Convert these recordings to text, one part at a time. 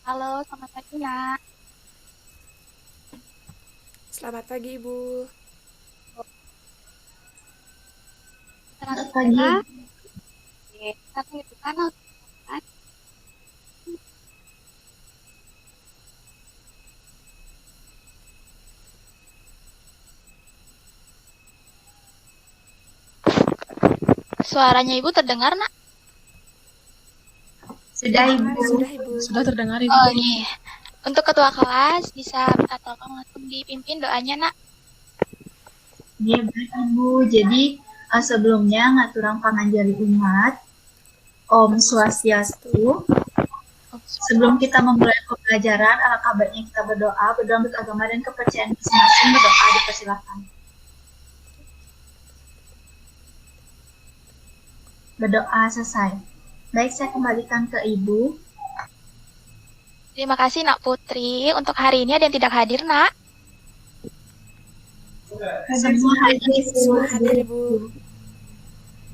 Halo, selamat pagi, Nak. Selamat pagi, Ibu. Sekarang Selamat kita, pagi. satu itu kan, suaranya Ibu terdengar, Nak? Sudah Terdengar, Ibu. sudah, Ibu. Sudah terdengar Oh, Ibu. iya. Untuk ketua kelas, bisa minta tolong langsung dipimpin doanya, Nak. Iya, baik Ibu. Jadi sebelumnya ngaturang panganjari umat, Om Om Swastiastu. Swastiastu. Sebelum kita memulai pembelajaran, alangkah baiknya kita berdoa, berdoa menurut agama dan kepercayaan masing-masing. Berdoa dipersilakan. Berdoa selesai. Baik, saya kembalikan ke Ibu. Terima kasih, Nak Putri. Untuk hari ini ada yang tidak hadir, Nak. Semua hadir, Semua hadir, Ibu. Ibu.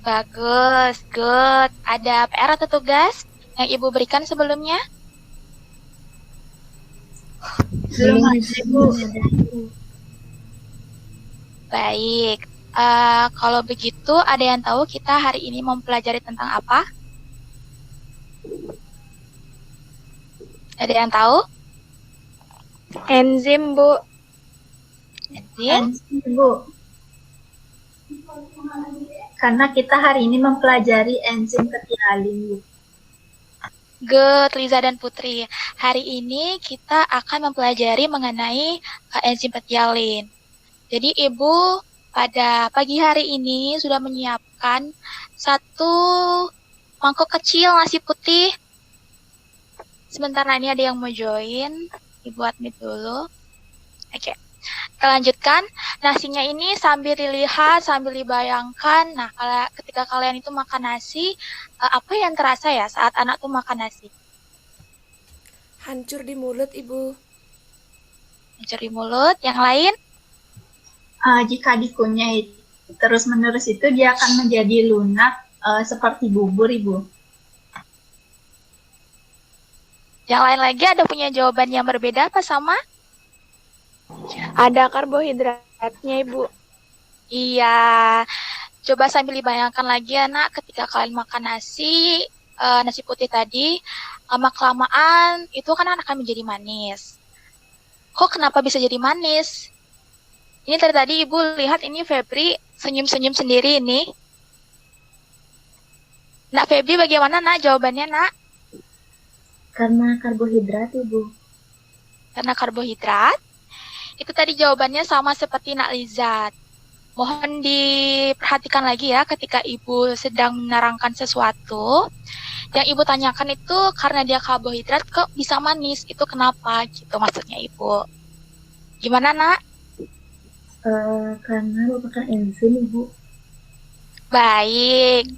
Bagus, good. Ada PR atau tugas yang Ibu berikan sebelumnya? Belum ada, Ibu. Baik. Kalau begitu, ada yang tahu kita hari ini mempelajari tentang apa? Ada yang tahu? Enzim, Bu. Enzim? Ibu. Karena kita hari ini mempelajari enzim ketialin, Bu. Good, Liza dan Putri. Hari ini kita akan mempelajari mengenai enzim petialin. Jadi Ibu pada pagi hari ini sudah menyiapkan satu mangkok kecil nasi putih. Sebentar, nah ini ada yang mau join. Ibu admit dulu. Oke. Kita lanjutkan. Nasinya ini sambil dilihat, sambil dibayangkan. Nah, ketika kalian itu makan nasi, apa yang terasa ya saat anak tuh makan nasi? Hancur di mulut, Ibu. Hancur di mulut. Yang lain? Jika dikunyah terus-menerus itu dia akan menjadi lunak seperti bubur, Ibu. Yang lain lagi ada punya jawaban yang berbeda apa sama? Ada karbohidratnya, Ibu. Iya. Coba sambil dibayangkan lagi anak ketika kalian makan nasi, nasi putih tadi, lama-kelamaan itu kan akan menjadi manis. Kok kenapa bisa jadi manis? Ini dari tadi Ibu lihat ini Febri senyum-senyum sendiri ini. Nak Febri bagaimana nak jawabannya nak? Karena karbohidrat, Ibu. Karena karbohidrat. Itu tadi jawabannya sama seperti Nak Lizat. Mohon diperhatikan lagi ya ketika Ibu sedang menerangkan sesuatu. Yang Ibu tanyakan itu karena dia karbohidrat kok bisa manis. Itu kenapa gitu maksudnya Ibu. Gimana nak? Karena merupakan enzim, Ibu. Baik.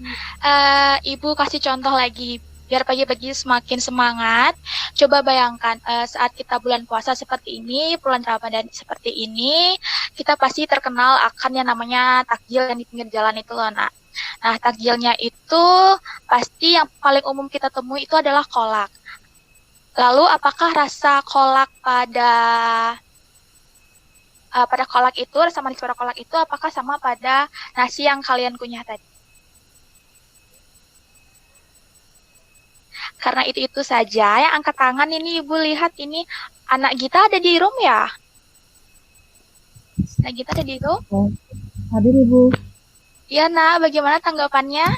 Ibu kasih contoh lagi biar pagi-pagi semakin semangat. Coba bayangkan saat kita bulan puasa seperti ini, bulan Ramadan seperti ini, kita pasti terkenal akan yang namanya takjil yang di pinggir jalan itu loh, Nak. Nah, takjilnya itu pasti yang paling umum kita temui itu adalah kolak. Lalu apakah rasa kolak pada kolak itu, rasa manis pada kolak itu apakah sama pada nasi yang kalian kunyah tadi? Karena itu saja yang angkat tangan ini Ibu lihat ini anak Gita ada di room ya? Anak Gita ada di room? Hadir Ibu. Iya nak, bagaimana tanggapannya?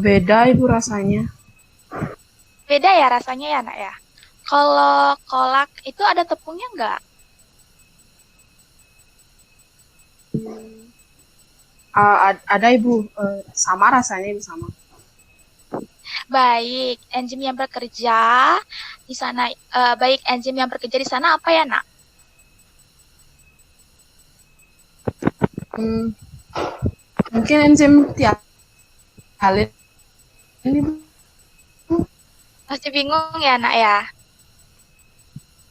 Beda Ibu rasanya. Beda ya rasanya ya nak ya? Kalau kolak itu ada tepungnya nggak? Ada Ibu, sama rasanya Ibu sama. Baik, enzim yang bekerja di sana, baik enzim yang bekerja di sana apa ya nak? Mungkin enzim tialin ini Bu. Masih bingung ya nak ya?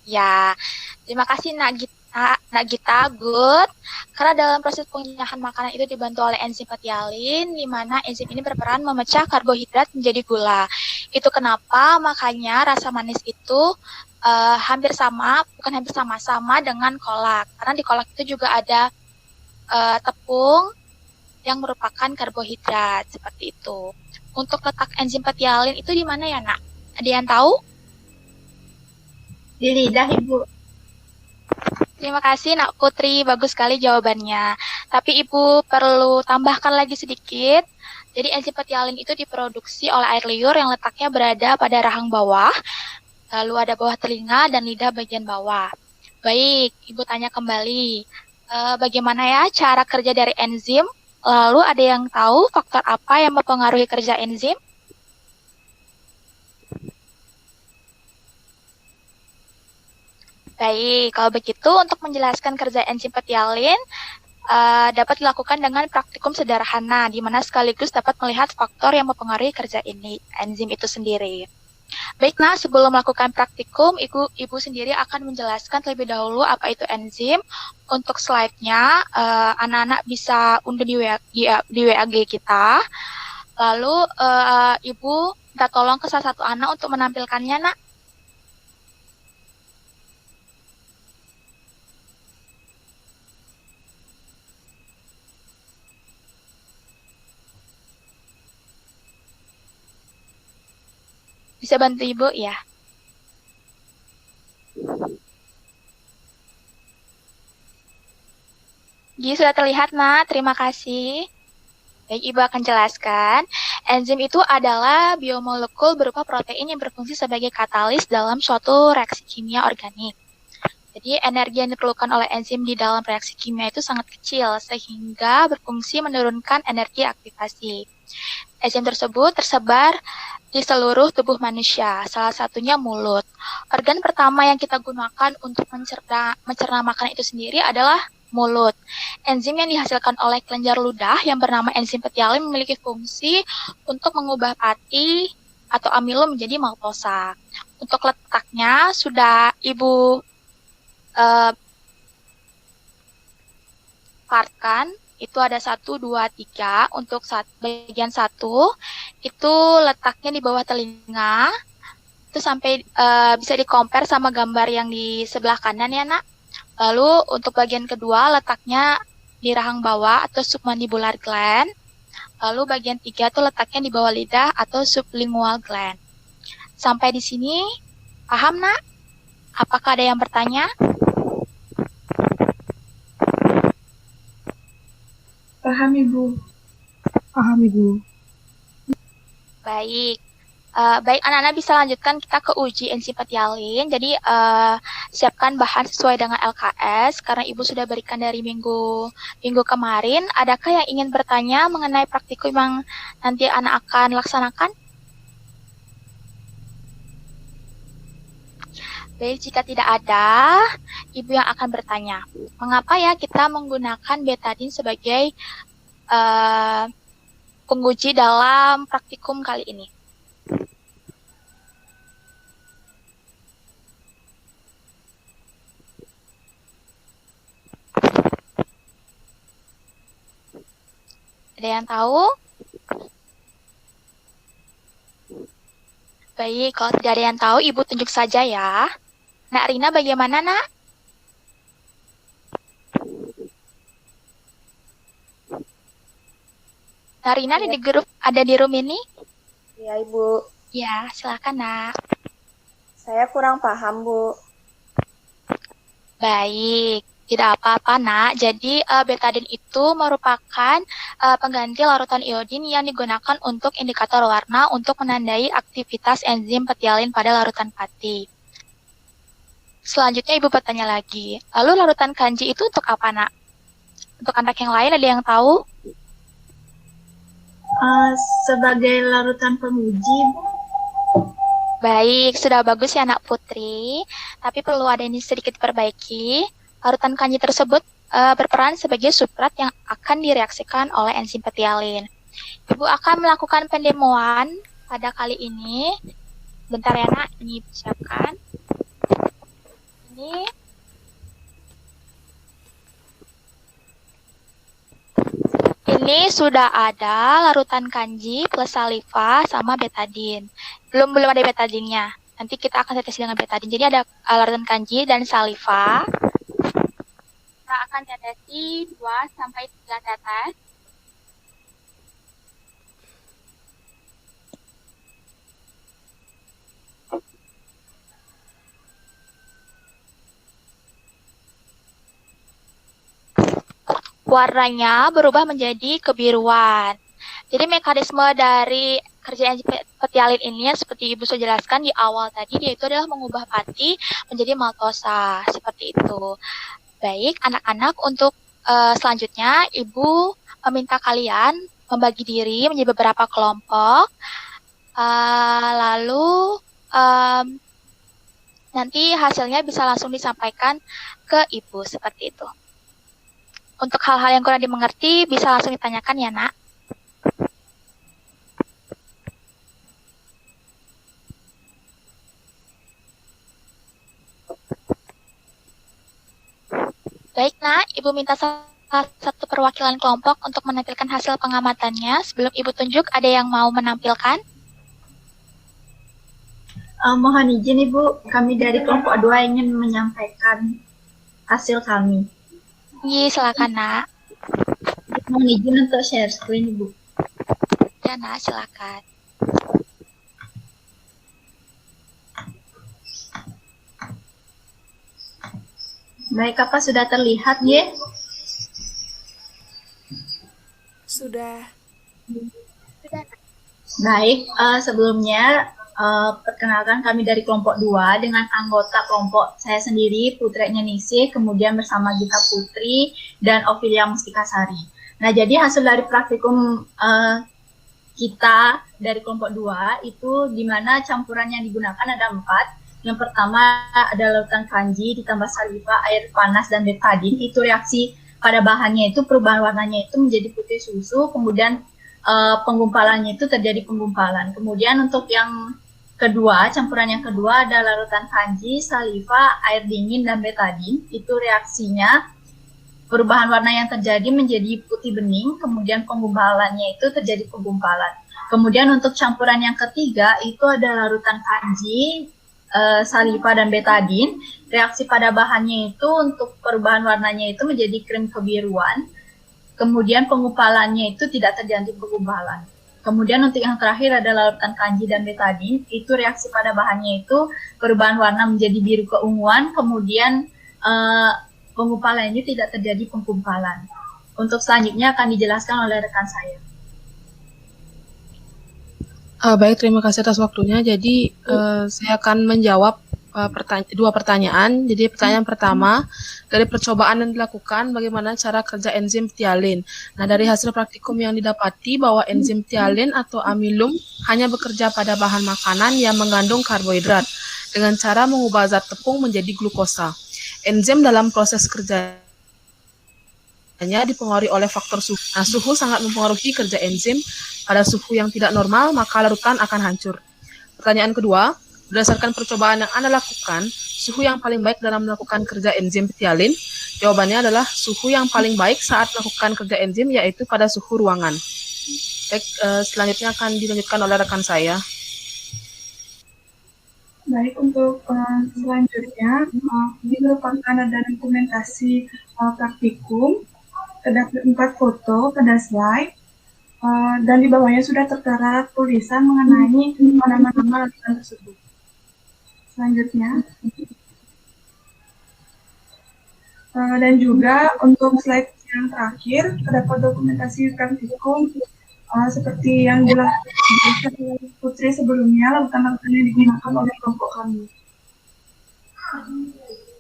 Ya, terima kasih nak Gita. Nak Gita, good. Karena dalam proses pengenyahan makanan itu dibantu oleh enzim petialin, di mana enzim ini berperan memecah karbohidrat menjadi gula. Itu kenapa makanya rasa manis itu hampir sama, bukan hampir sama dengan kolak. Karena di kolak itu juga ada tepung yang merupakan karbohidrat, seperti itu. Untuk letak enzim petialin itu di mana ya, Nak? Ada yang tahu? Di lidah, Ibu. Terima kasih, Nak Putri. Bagus sekali jawabannya. Tapi Ibu perlu tambahkan lagi sedikit. Jadi enzim petialin itu diproduksi oleh air liur yang letaknya berada pada rahang bawah, lalu ada bawah telinga dan lidah bagian bawah. Baik, Ibu tanya kembali. Bagaimana ya cara kerja dari enzim? Lalu ada yang tahu faktor apa yang mempengaruhi kerja enzim? Baik, kalau begitu untuk menjelaskan kerja enzim petialin dapat dilakukan dengan praktikum sederhana, di mana sekaligus dapat melihat faktor yang mempengaruhi kerja enzim itu sendiri. Baik, nah sebelum melakukan praktikum, Ibu sendiri akan menjelaskan terlebih dahulu apa itu enzim. Untuk slide-nya, anak-anak bisa unduh di WAG kita. Lalu Ibu minta tolong ke salah satu anak untuk menampilkannya, Nak. Bisa bantu Ibu ya? Jadi sudah terlihat, Nak. Terima kasih. Baik, Ibu akan jelaskan. Enzim itu adalah biomolekul berupa protein yang berfungsi sebagai katalis dalam suatu reaksi kimia organik. Jadi energi yang diperlukan oleh enzim di dalam reaksi kimia itu sangat kecil, sehingga berfungsi menurunkan energi aktivasi. Enzim tersebut tersebar di seluruh tubuh manusia, salah satunya mulut. Organ pertama yang kita gunakan untuk mencerna makanan itu sendiri adalah mulut. Enzim yang dihasilkan oleh kelenjar ludah yang bernama enzim petialin memiliki fungsi untuk mengubah pati atau amilo menjadi maltosa. Untuk letaknya sudah Ibu partkan. Itu ada 1, 2, 3. Untuk bagian 1, itu letaknya di bawah telinga. Itu sampai bisa di-compare sama gambar yang di sebelah kanan ya, Nak. Lalu untuk bagian kedua, letaknya di rahang bawah atau submandibular gland. Lalu bagian 3 itu letaknya di bawah lidah atau sublingual gland. Sampai di sini, paham, Nak? Apakah ada yang bertanya? Paham, Ibu. Paham, Ibu. Baik. Baik, anak-anak bisa lanjutkan kita ke uji enzim petialin. Jadi, siapkan bahan sesuai dengan LKS, karena Ibu sudah berikan dari minggu kemarin. Adakah yang ingin bertanya mengenai praktikum yang nanti anak akan laksanakan? Baik, jika tidak ada, Ibu yang akan bertanya, mengapa ya kita menggunakan betadin sebagai penguji dalam praktikum kali ini? Ada yang tahu? Baik, kalau tidak ada yang tahu, Ibu tunjuk saja ya. Nak Rina, bagaimana, Nak? Nak Rina ada di grup, ada di room ini? Ya, Ibu. Ya, silakan, Nak. Saya kurang paham, Bu. Baik, tidak apa-apa, Nak. Jadi, betadin itu merupakan pengganti larutan iodin yang digunakan untuk indikator warna untuk menandai aktivitas enzim petialin pada larutan pati. Selanjutnya Ibu bertanya lagi, lalu larutan kanji itu untuk apa, Nak? Untuk anak yang lain ada yang tahu? Sebagai larutan penguji, Bu. Baik, sudah bagus ya, Nak Putri. Tapi perlu ada ini sedikit perbaiki. Larutan kanji tersebut berperan sebagai substrat yang akan direaksikan oleh enzim petialin. Ibu akan melakukan pendemoan pada kali ini. Bentar ya, Nak, ini siapkan. Ini Ini sudah ada larutan kanji plus saliva sama betadin. Belum ada betadinnya. Nanti kita akan tetes dengan betadin. Jadi ada larutan kanji dan saliva. Kita akan tetesi 2 sampai 3 tetes. Warnanya berubah menjadi kebiruan. Jadi mekanisme dari kerja enzim petialin ini seperti Ibu sudah jelaskan di awal tadi, yaitu adalah mengubah pati menjadi maltosa. Seperti itu. Baik, anak-anak, untuk selanjutnya Ibu meminta kalian membagi diri menjadi beberapa kelompok. Lalu nanti hasilnya bisa langsung disampaikan ke Ibu seperti itu. Untuk hal-hal yang kurang dimengerti bisa langsung ditanyakan ya, Nak. Baik, Nak. Ibu minta salah satu perwakilan kelompok untuk menampilkan hasil pengamatannya. Sebelum Ibu tunjuk, ada yang mau menampilkan? Mohon izin Ibu, kami dari kelompok 2 ingin menyampaikan hasil kami. Iya, silakan, Nak. Mohon izin untuk share screen Ibu. Ya, Nak, silakan. Baik, apa sudah terlihat ya? Sudah. Baik, sebelumnya perkenalkan kami dari kelompok 2 dengan anggota kelompok saya sendiri, Putri Nyenisih, kemudian bersama Gita Putri dan Ovilia Mustikasari. Nah, jadi hasil dari praktikum kita dari kelompok 2 itu di mana campuran yang digunakan ada 4. Yang pertama ada larutan kanji ditambah saliva, air panas, dan betadin. Itu reaksi pada bahannya itu perubahan warnanya itu menjadi putih susu, kemudian penggumpalannya itu terjadi penggumpalan. Kemudian untuk yang kedua, campuran yang kedua ada larutan kanji, saliva, air dingin, dan betadin. Itu reaksinya perubahan warna yang terjadi menjadi putih bening, kemudian penggumpalannya itu terjadi penggumpalan. Kemudian untuk campuran yang ketiga itu ada larutan kanji, saliva, dan betadin. Reaksi pada bahannya itu untuk perubahan warnanya itu menjadi krim kebiruan. Kemudian penggumpalannya itu tidak terjadi penggumpalan. Kemudian untuk yang terakhir ada larutan kanji dan betadin. Itu reaksi pada bahannya itu perubahan warna menjadi biru keunguan. Kemudian penggumpalannya tidak terjadi penggumpalan. Untuk selanjutnya akan dijelaskan oleh rekan saya. Baik, terima kasih atas waktunya. Jadi saya akan menjawab 2 pertanyaan. Jadi pertanyaan pertama, dari percobaan yang dilakukan, bagaimana cara kerja enzim ptialin? Nah, dari hasil praktikum yang didapati bahwa enzim ptialin atau amilum hanya bekerja pada bahan makanan yang mengandung karbohidrat dengan cara mengubah zat tepung menjadi glukosa. Enzim dalam proses kerjanya dipengaruhi oleh faktor suhu. Nah, suhu sangat mempengaruhi kerja enzim. Pada suhu yang tidak normal, maka larutan akan hancur. Pertanyaan kedua, berdasarkan percobaan yang Anda lakukan, suhu yang paling baik dalam melakukan kerja enzim ptialin? Jawabannya adalah suhu yang paling baik saat melakukan kerja enzim yaitu pada suhu ruangan. Baik, selanjutnya akan dilanjutkan oleh rekan saya. Baik, untuk selanjutnya, ini merupakan ada dokumentasi praktikum. Terdapat 4 foto pada slide, dan di bawahnya sudah tertera tulisan mengenai nama-nama larutan tersebut. Selanjutnya, dan juga untuk slide yang terakhir, terdapat dokumentasi praktikum seperti yang dijelaskan oleh Putri sebelumnya, larutan-larutan yang digunakan oleh kelompok kami.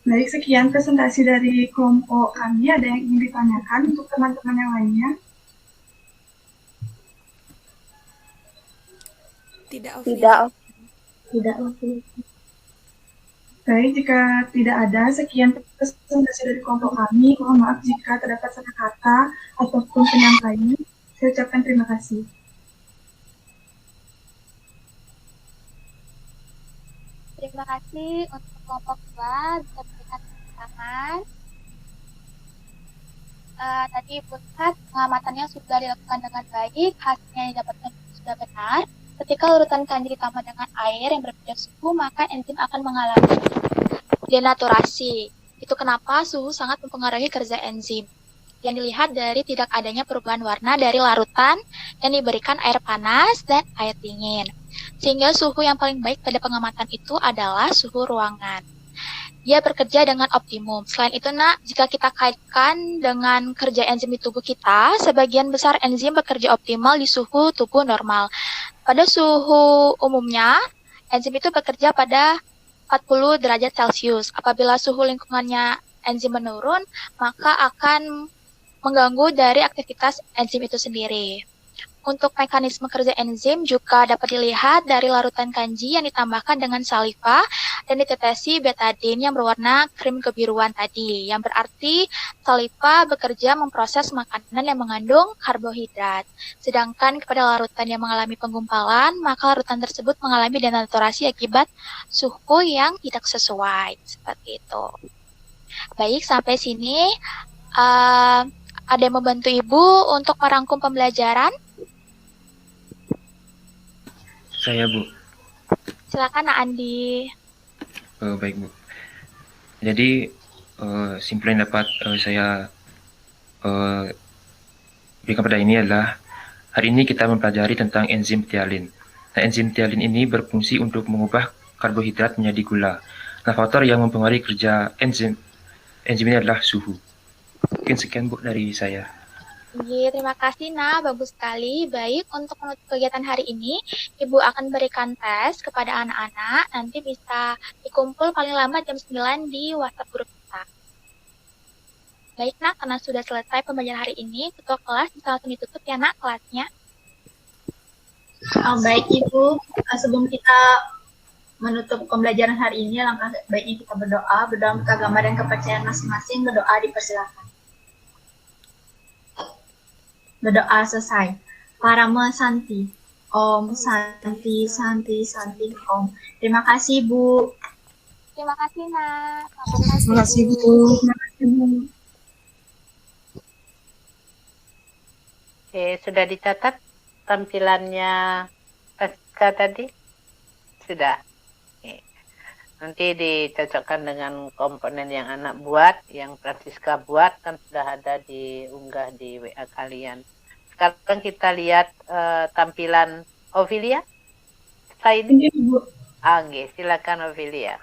Baik, sekian presentasi dari kelompok kami. Ada yang ingin ditanyakan untuk teman-teman yang lainnya? Tidak, Tidak. Tidak. Baik, jika tidak ada, sekian presentasi dari kelompok kami. Mohon maaf jika terdapat salah kata ataupun penyampaian. Saya ucapkan terima kasih. Terima kasih untuk kelompok 2 bisa berikan tepuk tangan. tadi Ibu lihat pengamatannya sudah dilakukan dengan baik, hasilnya yang didapatkan sudah benar. Ketika larutan kanji ditambah dengan air yang berbeda suhu, maka enzim akan mengalami denaturasi. Itu kenapa suhu sangat mempengaruhi kerja enzim. Yang dilihat dari tidak adanya perubahan warna dari larutan yang diberikan air panas dan air dingin. Sehingga suhu yang paling baik pada pengamatan itu adalah suhu ruangan. Dia bekerja dengan optimum. Selain itu, jika kita kaitkan dengan kerja enzim di tubuh kita, sebagian besar enzim bekerja optimal di suhu tubuh normal. Pada suhu umumnya, enzim itu bekerja pada 40 derajat Celcius. Apabila suhu lingkungannya enzim menurun, maka akan mengganggu dari aktivitas enzim itu sendiri. Untuk mekanisme kerja enzim juga dapat dilihat dari larutan kanji yang ditambahkan dengan saliva dan ditetesi betadine yang berwarna krim kebiruan tadi, yang berarti saliva bekerja memproses makanan yang mengandung karbohidrat. Sedangkan kepada larutan yang mengalami penggumpalan, maka larutan tersebut mengalami denaturasi akibat suhu yang tidak sesuai. Seperti itu. Baik, sampai sini ada yang membantu Ibu untuk merangkum pembelajaran? Saya, Bu. Silakan, Nak Andi. Baik, Bu. Jadi, simpulan yang dapat saya berikan pada ini adalah, hari ini kita mempelajari tentang enzim ptyalin. Nah, enzim ptyalin ini berfungsi untuk mengubah karbohidrat menjadi gula. Nah, faktor yang mempengaruhi kerja enzim ini adalah suhu. Mungkin sekian, Bu, dari saya. Iya, terima kasih, bagus sekali. Baik, untuk menutup kegiatan hari ini, Ibu akan berikan tes kepada anak-anak. Nanti bisa dikumpul paling lambat jam 9 di WhatsApp grup kita. Baik, karena sudah selesai pembelajaran hari ini, ketua kelas bisa langsung ditutup ya, kelasnya. Baik, Ibu. Sebelum kita menutup pembelajaran hari ini, langkah baiknya kita berdoa untuk agama dan kepercayaan masing-masing. Berdoa dipersilakan. Berdoa selesai. Parama Santi. Om Santi, Santi, Santi, Om. Terima kasih, Bu. Terima kasih, Terima kasih, Bu. Oke, sudah dicatat tampilannya Pasca tadi? Sudah. Oke. Nanti dicocokkan dengan komponen yang anak buat, yang Francisca buat, kan sudah ada diunggah di WA kalian. Sekarang kita lihat tampilan Ovilia. Slide ini. Oke, silakan Ovilia.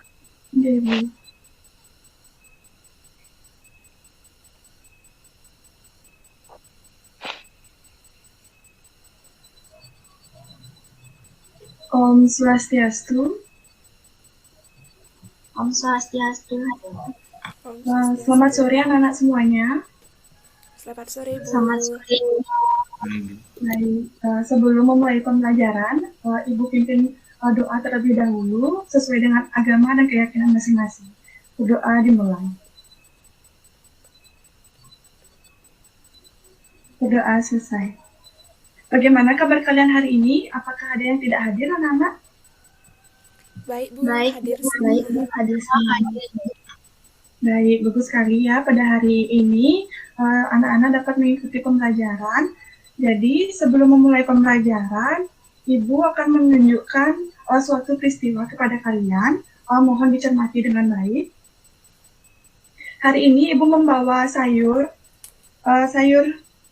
Om Swastiastu. Om Swastiastu. Selamat sore anak-anak semuanya. Selamat sore, Bu. Selamat sore. Baik, sebelum memulai pembelajaran, Ibu pimpin doa terlebih dahulu sesuai dengan agama dan keyakinan masing-masing. Doa dimulai. Doa selesai. Bagaimana kabar kalian hari ini? Apakah ada yang tidak hadir, anak-anak? Baik, Bu. Baik, Hadir Bu. semua. Baik, Bu. Hadir semua. Baik, bagus sekali ya. Pada hari ini, anak-anak dapat mengikuti pembelajaran. Jadi, sebelum memulai pembelajaran, Ibu akan menunjukkan suatu peristiwa kepada kalian. Mohon dicermati dengan baik. Hari ini, Ibu membawa sayur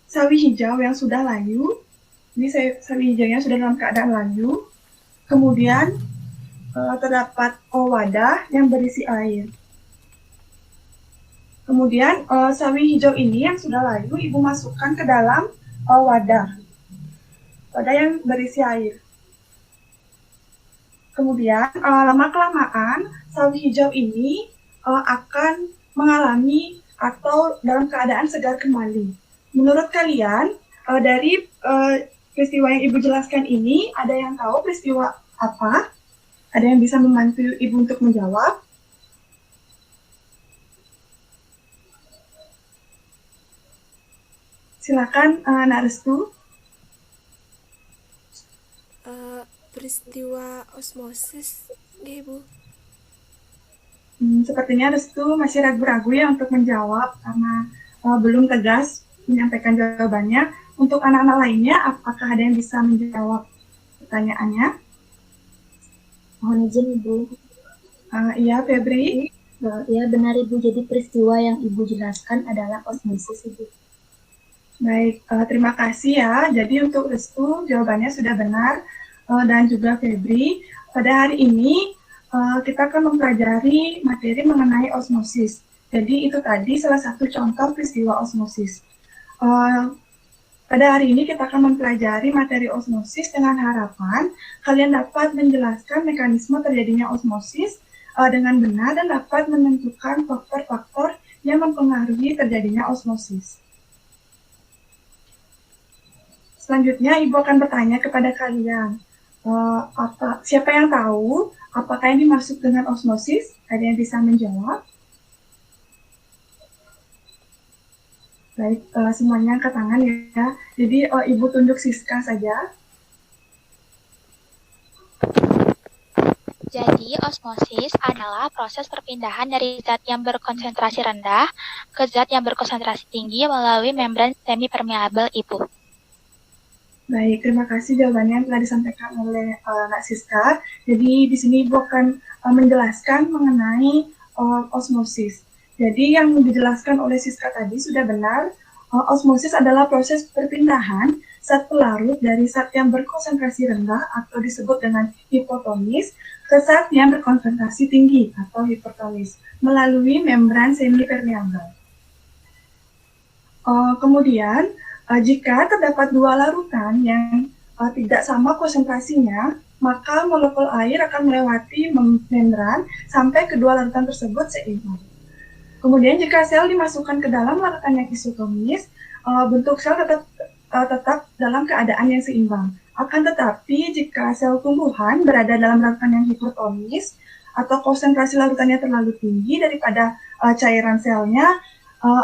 sawi hijau yang sudah layu. Ini sawi hijaunya sudah dalam keadaan layu. Kemudian, terdapat wadah yang berisi air. Kemudian sawi hijau ini yang sudah layu Ibu masukkan ke dalam wadah yang berisi air. Kemudian lama-kelamaan sawi hijau ini akan mengalami atau dalam keadaan segar kembali. Menurut kalian dari peristiwa yang Ibu jelaskan ini, ada yang tahu peristiwa apa? Ada yang bisa membantu Ibu untuk menjawab? Silakan, Nak Restu. Peristiwa osmosis, Bu. Sepertinya Restu masih ragu-ragu ya untuk menjawab karena belum tegas menyampaikan jawabannya. Untuk anak-anak lainnya, apakah ada yang bisa menjawab pertanyaannya? Mohon izin Ibu. Iya, Febri. Ya benar Ibu, jadi peristiwa yang Ibu jelaskan adalah osmosis Ibu. Baik, terima kasih ya. Jadi untuk Restu jawabannya sudah benar, dan juga Febri. Pada hari ini kita akan mempelajari materi mengenai osmosis. Jadi itu tadi salah satu contoh peristiwa osmosis. Pada hari ini kita akan mempelajari materi osmosis dengan harapan kalian dapat menjelaskan mekanisme terjadinya osmosis dengan benar dan dapat menentukan faktor-faktor yang mempengaruhi terjadinya osmosis. Selanjutnya, Ibu akan bertanya kepada kalian, siapa yang tahu apakah yang dimaksud dengan osmosis? Ada yang bisa menjawab? Baik, semuanya angkat tangan ya. Jadi Ibu tunjuk Siska saja. Jadi, osmosis adalah proses perpindahan dari zat yang berkonsentrasi rendah ke zat yang berkonsentrasi tinggi melalui membran semi-permeabel Ibu. Baik, terima kasih jawabannya yang telah disampaikan oleh Nak Siska. Jadi di sini Ibu akan menjelaskan mengenai osmosis. Jadi yang dijelaskan oleh Siska tadi sudah benar. Osmosis adalah proses perpindahan zat pelarut dari zat yang berkonsentrasi rendah atau disebut dengan hipotonis ke zat yang berkonsentrasi tinggi atau hipertonis melalui membran semi-permeabel. Kemudian, jika terdapat dua larutan yang tidak sama konsentrasinya, maka molekul air akan melewati membran sampai kedua larutan tersebut seimbang. Kemudian jika sel dimasukkan ke dalam larutan yang isotonis, bentuk sel tetap dalam keadaan yang seimbang. Akan tetapi jika sel tumbuhan berada dalam larutan yang hipertonis atau konsentrasi larutannya terlalu tinggi daripada cairan selnya,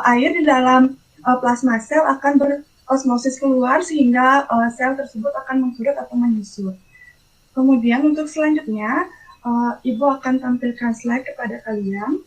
air di dalam plasma sel akan berosmosis keluar sehingga sel tersebut akan mengkurut atau menyusut. Kemudian untuk selanjutnya, Ibu akan tampilkan slide kepada kalian.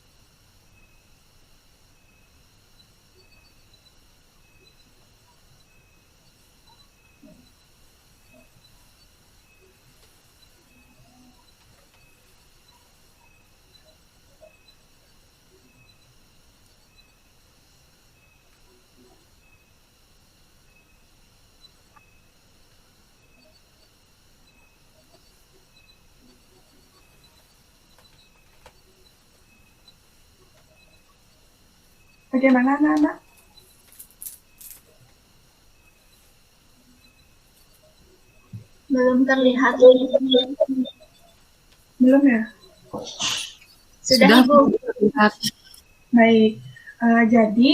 Bagaimana anak-anak? Belum terlihat. Belum ya? Sudah, Ibu. Baik, jadi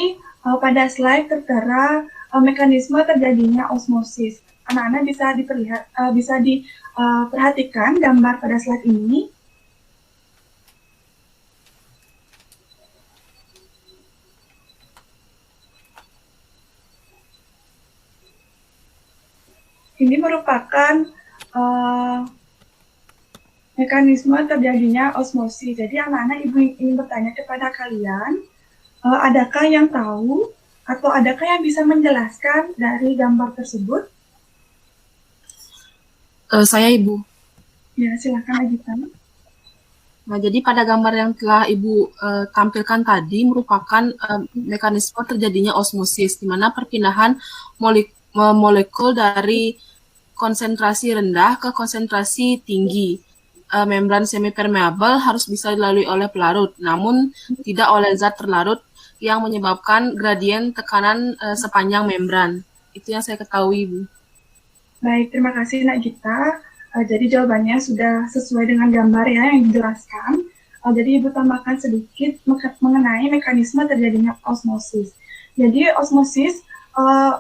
pada slide tertera mekanisme terjadinya osmosis. Anak-anak bisa diperhatikan gambar pada slide ini. Ini merupakan mekanisme terjadinya osmosis. Jadi anak-anak Ibu ingin bertanya kepada kalian, adakah yang tahu atau adakah yang bisa menjelaskan dari gambar tersebut? Saya Ibu. Ya, silakan Agita. Nah, jadi pada gambar yang telah Ibu tampilkan tadi merupakan mekanisme terjadinya osmosis, di mana perpindahan molekul dari konsentrasi rendah ke konsentrasi tinggi. Membran semi-permeabel harus bisa dilalui oleh pelarut, namun tidak oleh zat terlarut yang menyebabkan gradien tekanan sepanjang membran. Itu yang saya ketahui, Bu. Baik, terima kasih Nak Gita. Jadi jawabannya sudah sesuai dengan gambar ya yang dijelaskan. Jadi Ibu tambahkan sedikit mengenai mekanisme terjadinya osmosis. Jadi osmosis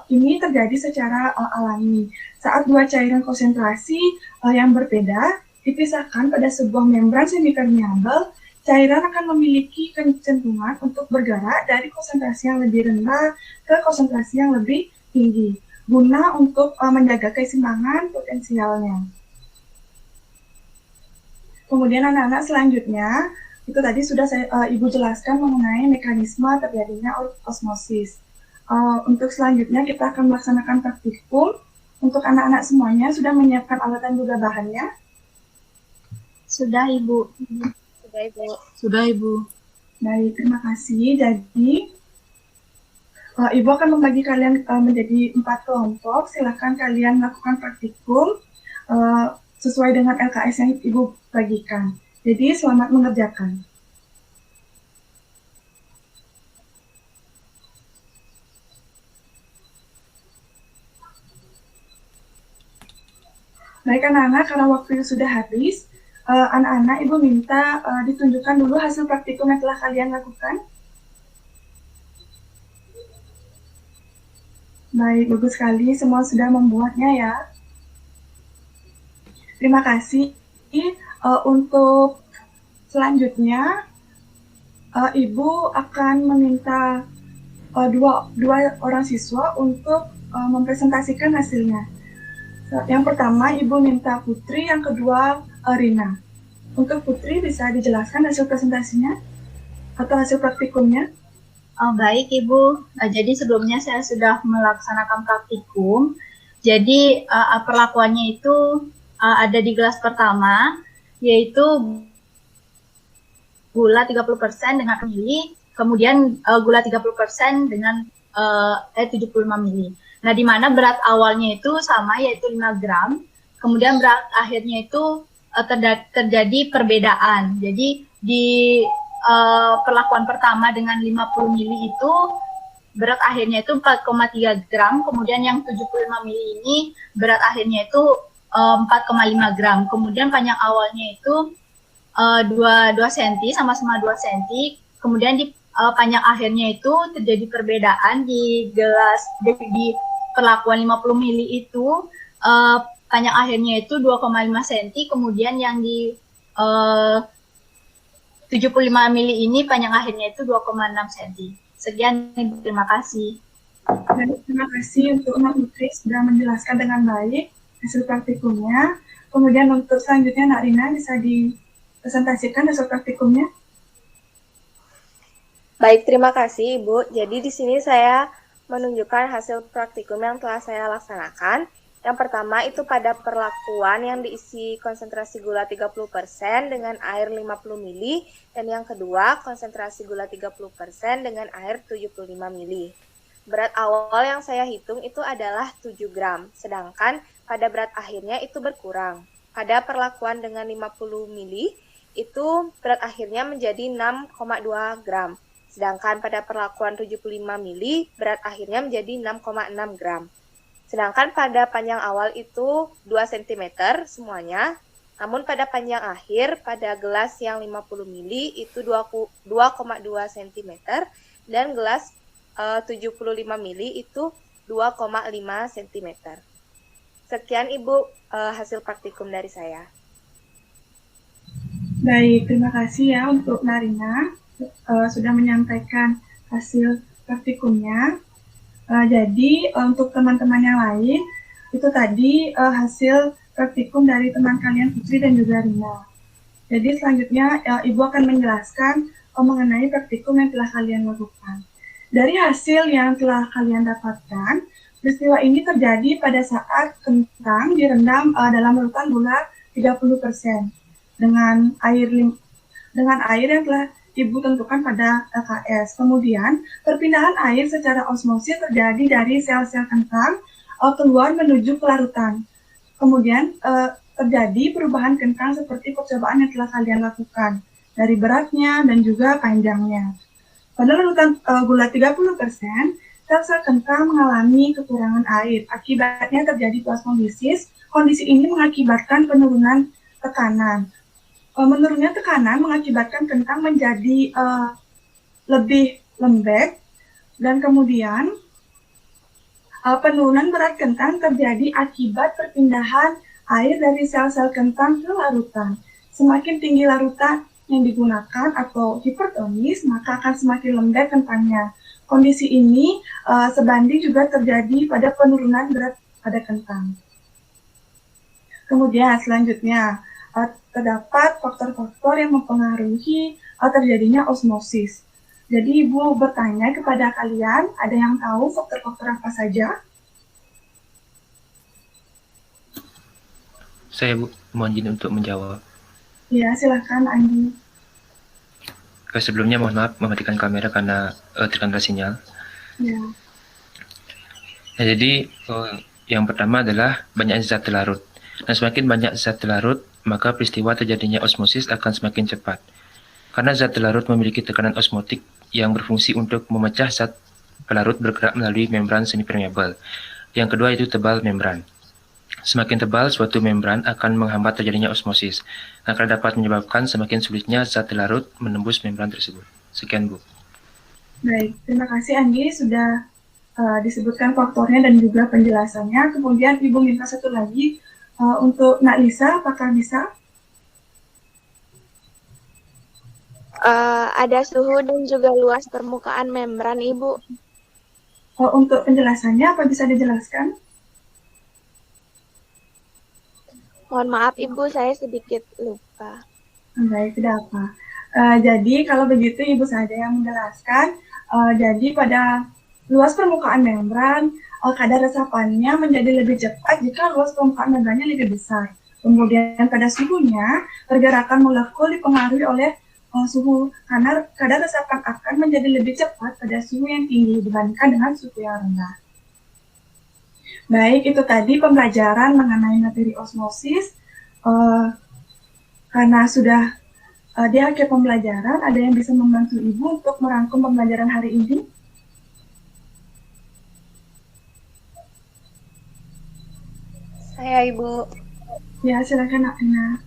ini terjadi secara alami. Saat dua cairan konsentrasi yang berbeda dipisahkan pada sebuah membran semi-permeabel, cairan akan memiliki kecenderungan untuk bergerak dari konsentrasi yang lebih rendah ke konsentrasi yang lebih tinggi, guna untuk menjaga keseimbangan potensialnya. Kemudian anak-anak selanjutnya, itu tadi sudah Ibu jelaskan mengenai mekanisme terjadinya osmosis. Untuk selanjutnya kita akan melaksanakan praktikum. Untuk anak-anak semuanya sudah menyiapkan alat dan juga bahannya? Sudah, Ibu. Sudah, Ibu. Sudah, Ibu. Baik, terima kasih. Jadi, Ibu akan membagi kalian menjadi 4 kelompok. Silakan kalian melakukan praktikum sesuai dengan LKS yang Ibu bagikan. Jadi, selamat mengerjakan. Baik anak-anak, karena waktunya sudah habis, anak-anak Ibu minta ditunjukkan dulu hasil praktikum yang telah kalian lakukan. Baik, bagus sekali, semua sudah membuatnya ya. Terima kasih. Untuk selanjutnya, Ibu akan meminta dua orang siswa untuk mempresentasikan hasilnya. Yang pertama, Ibu minta Putri, yang kedua, Rina. Untuk Putri, bisa dijelaskan hasil presentasinya atau hasil praktikumnya? Baik, Ibu. Jadi sebelumnya saya sudah melaksanakan praktikum. Jadi perlakuannya itu ada di gelas pertama, yaitu gula 30% dengan mili, kemudian gula 30% dengan 75 mili. Nah, di mana berat awalnya itu sama, yaitu 5 gram, kemudian berat akhirnya itu terjadi perbedaan. Jadi di perlakuan pertama dengan 50 mili itu berat akhirnya itu 4,3 gram, kemudian yang 75 mili ini berat akhirnya itu 4,5 gram. Kemudian panjang awalnya itu 2 cm, sama-sama 2 cm, kemudian di panjang akhirnya itu terjadi perbedaan di gelas di perlakuan 50 mili itu panjang akhirnya itu 2,5 cm, kemudian yang di 75 mili ini panjang akhirnya itu 2,6 cm. Sekian, terima kasih. Dan terima kasih untuk Mbak Putri sudah menjelaskan dengan baik hasil praktikumnya. Kemudian untuk selanjutnya Nak Rina bisa dipresentasikan hasil praktikumnya. Baik, terima kasih Ibu. Jadi di sini saya menunjukkan hasil praktikum yang telah saya laksanakan. Yang pertama itu pada perlakuan yang diisi konsentrasi gula 30% dengan air 50 mili, dan yang kedua konsentrasi gula 30% dengan air 75 mili. Berat awal yang saya hitung itu adalah 7 gram, sedangkan pada berat akhirnya itu berkurang. Pada perlakuan dengan 50 mili itu berat akhirnya menjadi 6,2 gram. Sedangkan pada perlakuan 75 mili, berat akhirnya menjadi 6,6 gram. Sedangkan pada panjang awal itu 2 cm semuanya, namun pada panjang akhir pada gelas yang 50 mili itu 2,2 cm, dan gelas 75 mili itu 2,5 cm. Sekian Ibu hasil praktikum dari saya. Baik, terima kasih ya untuk Narina. Sudah menyampaikan hasil praktikumnya. Jadi untuk teman-teman yang lain, itu tadi hasil praktikum dari teman kalian Putri dan juga Rina. Jadi selanjutnya Ibu akan menjelaskan mengenai praktikum yang telah kalian lakukan. Dari hasil yang telah kalian dapatkan, peristiwa ini terjadi pada saat kentang direndam dalam larutan gula 30% dengan air yang telah Ibu tentukan pada LKS. Kemudian, perpindahan air secara osmosis terjadi dari sel-sel kentang keluar menuju ke larutan. Kemudian, terjadi perubahan kentang seperti percobaan yang telah kalian lakukan, dari beratnya dan juga panjangnya. Pada larutan gula 30%, sel-sel kentang mengalami kekurangan air. Akibatnya terjadi plasmolisis. Kondisi ini mengakibatkan penurunan tekanan. Menurunnya tekanan mengakibatkan kentang menjadi lebih lembek, dan kemudian penurunan berat kentang terjadi akibat perpindahan air dari sel-sel kentang ke larutan. Semakin tinggi larutan yang digunakan atau hipertonis, maka akan semakin lembek kentangnya. Kondisi ini sebanding juga terjadi pada penurunan berat pada kentang. Kemudian selanjutnya, terdapat faktor-faktor yang mempengaruhi terjadinya osmosis. Jadi Ibu bertanya kepada kalian, ada yang tahu faktor-faktor apa saja? Saya mohon izin untuk menjawab. Ya, silakan Andi. Sebelumnya mohon maaf mematikan kamera karena terkendala sinyal. Ya. Nah, jadi yang pertama adalah banyak zat larut. Nah, semakin banyak zat larut, maka peristiwa terjadinya osmosis akan semakin cepat. Karena zat larut memiliki tekanan osmotik yang berfungsi untuk memecah zat pelarut bergerak melalui membran semi-permeabel. Yang kedua itu tebal membran. Semakin tebal suatu membran akan menghambat terjadinya osmosis, akan dapat menyebabkan semakin sulitnya zat larut menembus membran tersebut. Sekian, Bu. Baik, terima kasih Andi sudah disebutkan faktornya dan juga penjelasannya. Kemudian Ibu minta satu lagi untuk Nak Lisa, apakah bisa? Ada suhu dan juga luas permukaan membran, Ibu. Untuk penjelasannya, apa bisa dijelaskan? Mohon maaf, Ibu, saya sedikit lupa. Baik, tidak apa. Jadi, kalau begitu Ibu saja yang menjelaskan. Jadi, pada luas permukaan membran, kadar resapannya menjadi lebih cepat jika luas permukaan membrannya lebih besar. Kemudian, pada suhunya, pergerakan molekul dipengaruhi oleh suhu, karena kadar resapan akan menjadi lebih cepat pada suhu yang tinggi dibandingkan dengan suhu yang rendah. Baik, itu tadi pembelajaran mengenai materi osmosis. Karena sudah di akhir pembelajaran, ada yang bisa membantu Ibu untuk merangkum pembelajaran hari ini? Saya, Ibu. Ya, silakan Aina.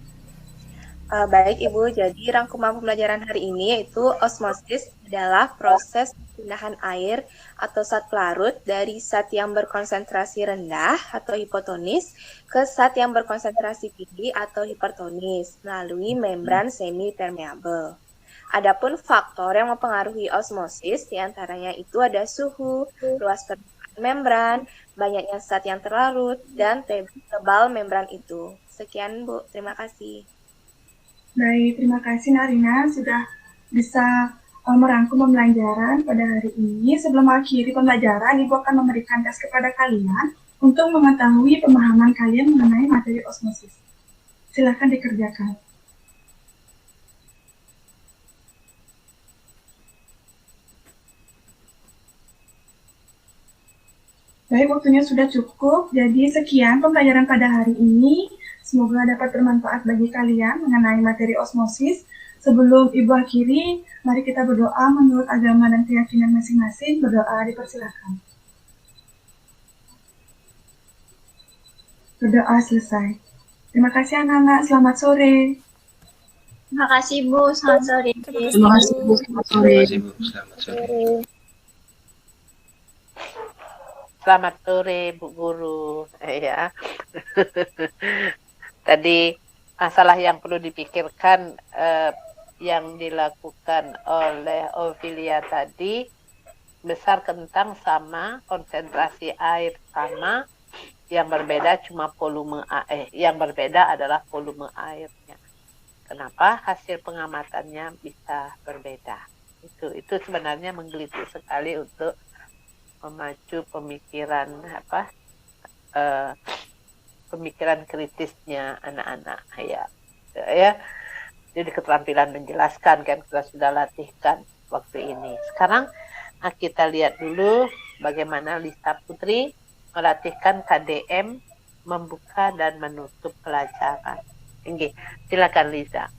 Baik, Ibu. Jadi rangkuman pembelajaran hari ini yaitu osmosis adalah proses perpindahan air atau zat pelarut dari zat yang berkonsentrasi rendah atau hipotonis ke zat yang berkonsentrasi tinggi atau hipertonis melalui membran semi-permeabel. Adapun faktor yang mempengaruhi osmosis diantaranya itu ada suhu, luas permukaan membran, banyaknya zat yang terlarut, dan tebal membran itu. Sekian, Bu. Terima kasih. Baik, terima kasih Narina sudah bisa merangkum pembelajaran pada hari ini. Sebelum akhiri pembelajaran, Ibu akan memberikan tes kepada kalian untuk mengetahui pemahaman kalian mengenai materi osmosis. Silakan dikerjakan. Baik, waktunya sudah cukup. Jadi sekian pembelajaran pada hari ini. Semoga dapat bermanfaat bagi kalian mengenai materi osmosis. Sebelum Ibu akhiri, mari kita berdoa menurut agama dan keyakinan masing-masing. Berdoa dipersilakan. Berdoa selesai. Terima kasih anak-anak. Selamat sore. Terima kasih Bu, selamat sore. Terima kasih Bu, selamat sore. Terima kasih, Bu. Selamat sore. Selamat sore, Bu Guru. Ya. Tadi masalah yang perlu dipikirkan yang dilakukan oleh Ophelia tadi, besar kentang sama, konsentrasi air sama, yang berbeda cuma volume air, yang berbeda adalah volume airnya. Kenapa hasil pengamatannya bisa berbeda? Itu sebenarnya menggelitik sekali untuk memacu pemikiran pemikiran kritisnya anak-anak ya. Jadi keterampilan menjelaskan kan kita sudah latihkan waktu ini. Sekarang kita lihat dulu bagaimana Lisa Putri melatihkan KDM membuka dan menutup pelajaran. Oke, silakan Lisa.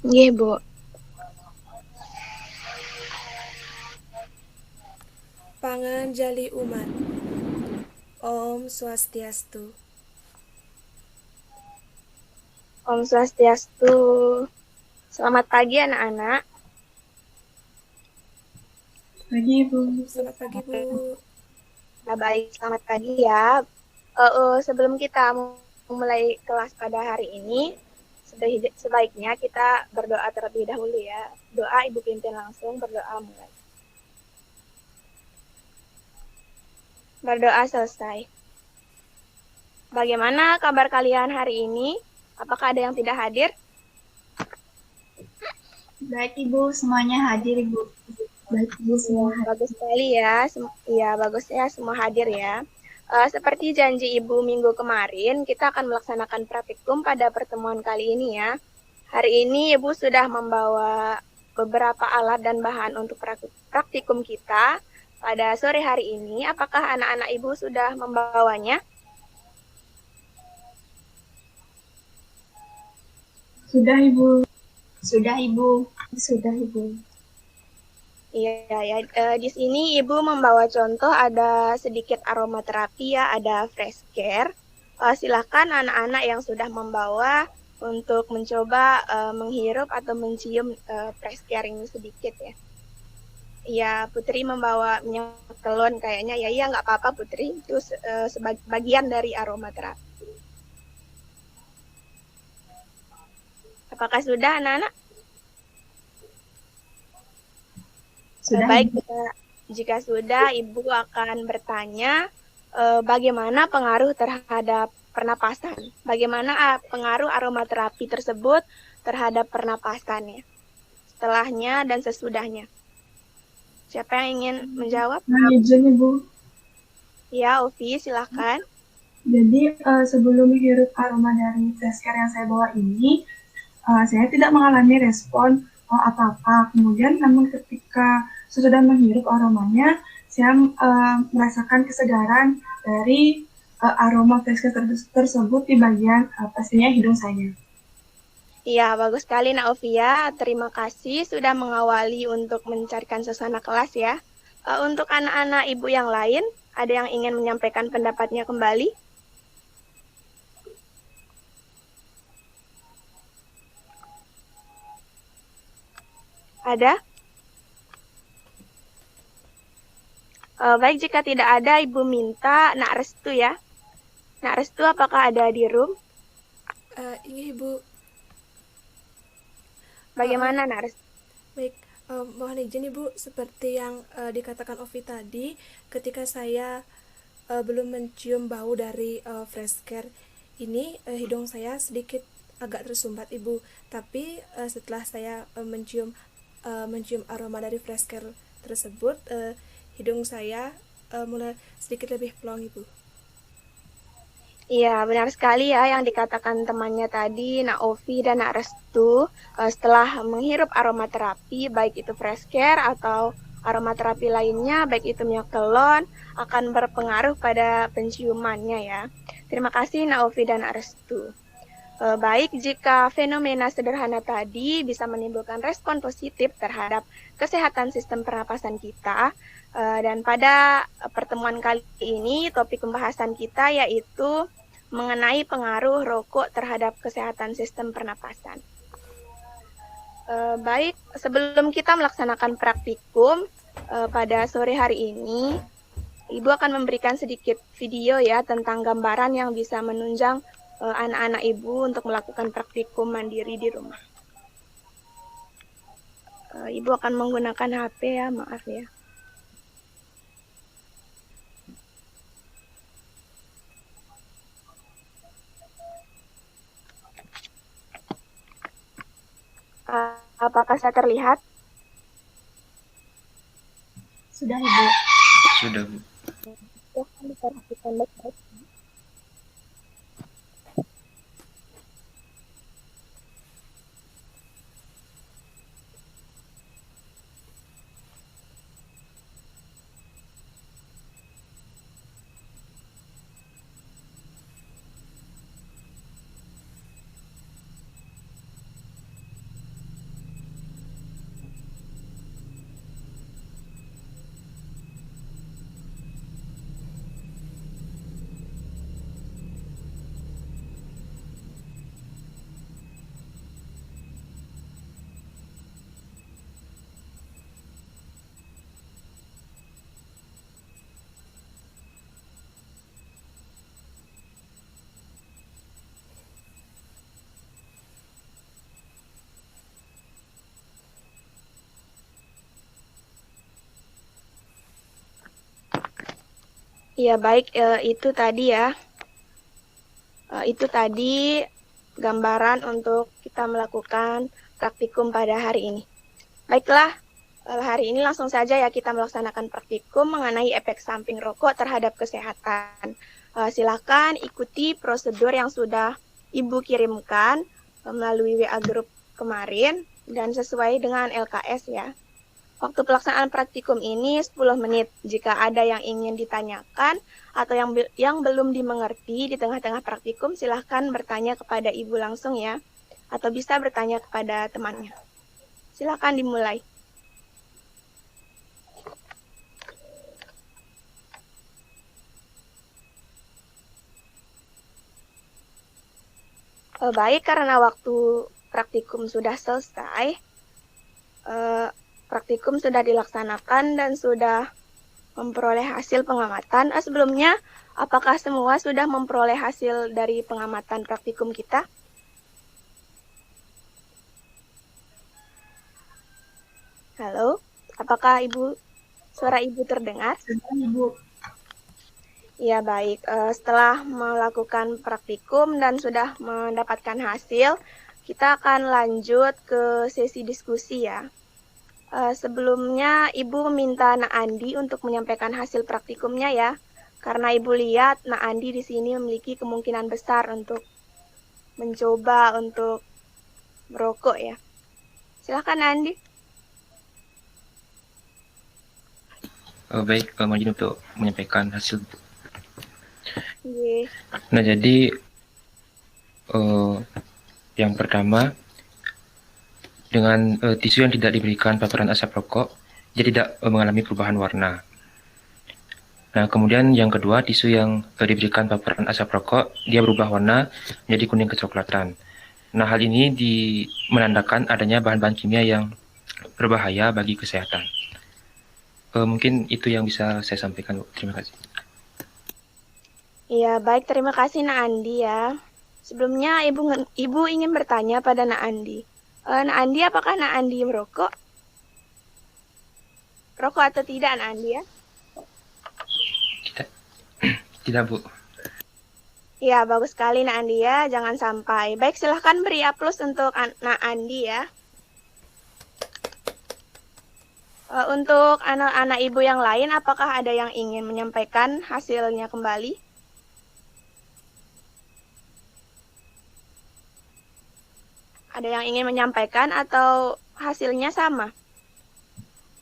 Iya, Bu. Pangan Jali Umat. Om Swastiastu. Om Swastiastu. Selamat pagi anak-anak. Pagi, Bu. Selamat pagi, Bu. Nah, baik, selamat pagi ya. Sebelum kita memulai kelas pada hari ini, sebaiknya kita berdoa terlebih dahulu ya. Doa Ibu pimpin langsung, berdoa mulai. Berdoa selesai. Bagaimana kabar kalian hari ini? Apakah ada yang tidak hadir? Baik Ibu, semuanya hadir Ibu. Baik, Ibu semua hadir. Bagus sekali ya. Iya, bagus ya semua hadir ya. Seperti janji Ibu minggu kemarin, kita akan melaksanakan praktikum pada pertemuan kali ini ya. Hari ini Ibu sudah membawa beberapa alat dan bahan untuk praktikum kita pada sore hari ini. Apakah anak-anak Ibu sudah membawanya? Sudah Ibu. Sudah Ibu. Sudah, Ibu. Iya ya, di sini Ibu membawa contoh ada sedikit aromaterapi ya, ada fresh care. Silakan anak-anak yang sudah membawa untuk mencoba menghirup atau mencium fresh care ini sedikit ya. Iya, Putri membawa minyak telon kayaknya ya. Iya, nggak apa-apa Putri, itu bagian dari aromaterapi. Apakah sudah anak-anak? Sudah. Baik, jika sudah, Ibu akan bertanya bagaimana pengaruh terhadap pernapasan. Bagaimana pengaruh aromaterapi tersebut terhadap pernapasannya. Setelahnya dan sesudahnya. Siapa yang ingin menjawab? Izin Ibu. Ya, Ovi, silakan. Jadi sebelum menghirup aroma dari fresh care yang saya bawa ini, saya tidak mengalami respon apa-apa. Kemudian namun ketika sesudah menghirup aromanya, saya merasakan kesegaran dari aroma fresh care tersebut di bagian pastinya hidung saya. Iya, bagus sekali Naovia. Terima kasih sudah mengawali untuk mencarikan suasana kelas ya. Untuk anak-anak ibu yang lain, ada yang ingin menyampaikan pendapatnya kembali? Ada? Baik, jika tidak ada, Ibu minta Nak Restu ya. Nak Restu, apakah ada di room? Ini Ibu. Bagaimana Nak Restu? Baik, mohon izin Ibu, seperti yang dikatakan Ovi tadi, ketika saya belum mencium bau dari fresh care ini, hidung saya sedikit agak tersumbat Ibu. Tapi setelah saya mencium aroma dari fresh care tersebut, hidung saya mulai sedikit lebih plong Ibu. Iya, benar sekali ya yang dikatakan temannya tadi, Nak Ovi dan Nak Restu. Setelah menghirup aromaterapi, baik itu fresh care atau aromaterapi lainnya, baik itu minyak telon, akan berpengaruh pada penciumannya ya. Terima kasih Nak Ovi dan Nak Restu. Baik, jika fenomena sederhana tadi bisa menimbulkan respon positif terhadap kesehatan sistem pernapasan kita, dan pada pertemuan kali ini topik pembahasan kita yaitu mengenai pengaruh rokok terhadap kesehatan sistem pernapasan. Baik, sebelum kita melaksanakan praktikum pada sore hari ini, Ibu akan memberikan sedikit video ya tentang gambaran yang bisa menunjang anak-anak Ibu untuk melakukan praktikum mandiri di rumah. Ibu akan menggunakan HP ya, maaf ya. Apakah saya terlihat? Sudah Ibu. Sudah, Bu. Silahkan diperhatikan baik-baik. Ya baik, itu tadi ya. Itu tadi gambaran untuk kita melakukan praktikum pada hari ini. Baiklah, hari ini langsung saja ya kita melaksanakan praktikum mengenai efek samping rokok terhadap kesehatan. Silakan ikuti prosedur yang sudah Ibu kirimkan melalui WA Group kemarin dan sesuai dengan LKS ya. Waktu pelaksanaan praktikum ini 10 menit. Jika ada yang ingin ditanyakan atau yang belum dimengerti di tengah-tengah praktikum, silahkan bertanya kepada Ibu langsung ya. Atau bisa bertanya kepada temannya. Silahkan dimulai. Baik, karena waktu praktikum sudah selesai, praktikum sudah dilaksanakan dan sudah memperoleh hasil pengamatan. Sebelumnya, apakah semua sudah memperoleh hasil dari pengamatan praktikum kita? Halo, apakah suara Ibu terdengar? Ibu. Ya, baik. Setelah melakukan praktikum dan sudah mendapatkan hasil, kita akan lanjut ke sesi diskusi ya. Sebelumnya, Ibu meminta Nak Andi untuk menyampaikan hasil praktikumnya ya. Karena Ibu lihat Nak Andi di sini memiliki kemungkinan besar untuk mencoba untuk merokok ya. Silakan Andi. Baik, izin untuk menyampaikan hasil. Yeah. Nah, jadi yang pertama, dengan tisu yang tidak diberikan paparan asap rokok, dia tidak mengalami perubahan warna. Nah, kemudian yang kedua, tisu yang diberikan paparan asap rokok, dia berubah warna menjadi kuning kecoklatan. Nah, hal ini menandakan adanya bahan-bahan kimia yang berbahaya bagi kesehatan. Mungkin itu yang bisa saya sampaikan, Bu. Terima kasih. Ya, baik. Terima kasih Nak Andi ya. Sebelumnya Ibu ingin bertanya pada Nak Andi. Nak Andi, apakah Nak Andi merokok? Rokok atau tidak Nak Andi ya? Tidak, Bu. Ya, bagus sekali Nak Andi ya. Jangan sampai. Baik, silahkan beri aplaus untuk Nak Andi ya. Untuk anak-anak Ibu yang lain, apakah ada yang ingin menyampaikan hasilnya kembali? Ada yang ingin menyampaikan atau hasilnya sama?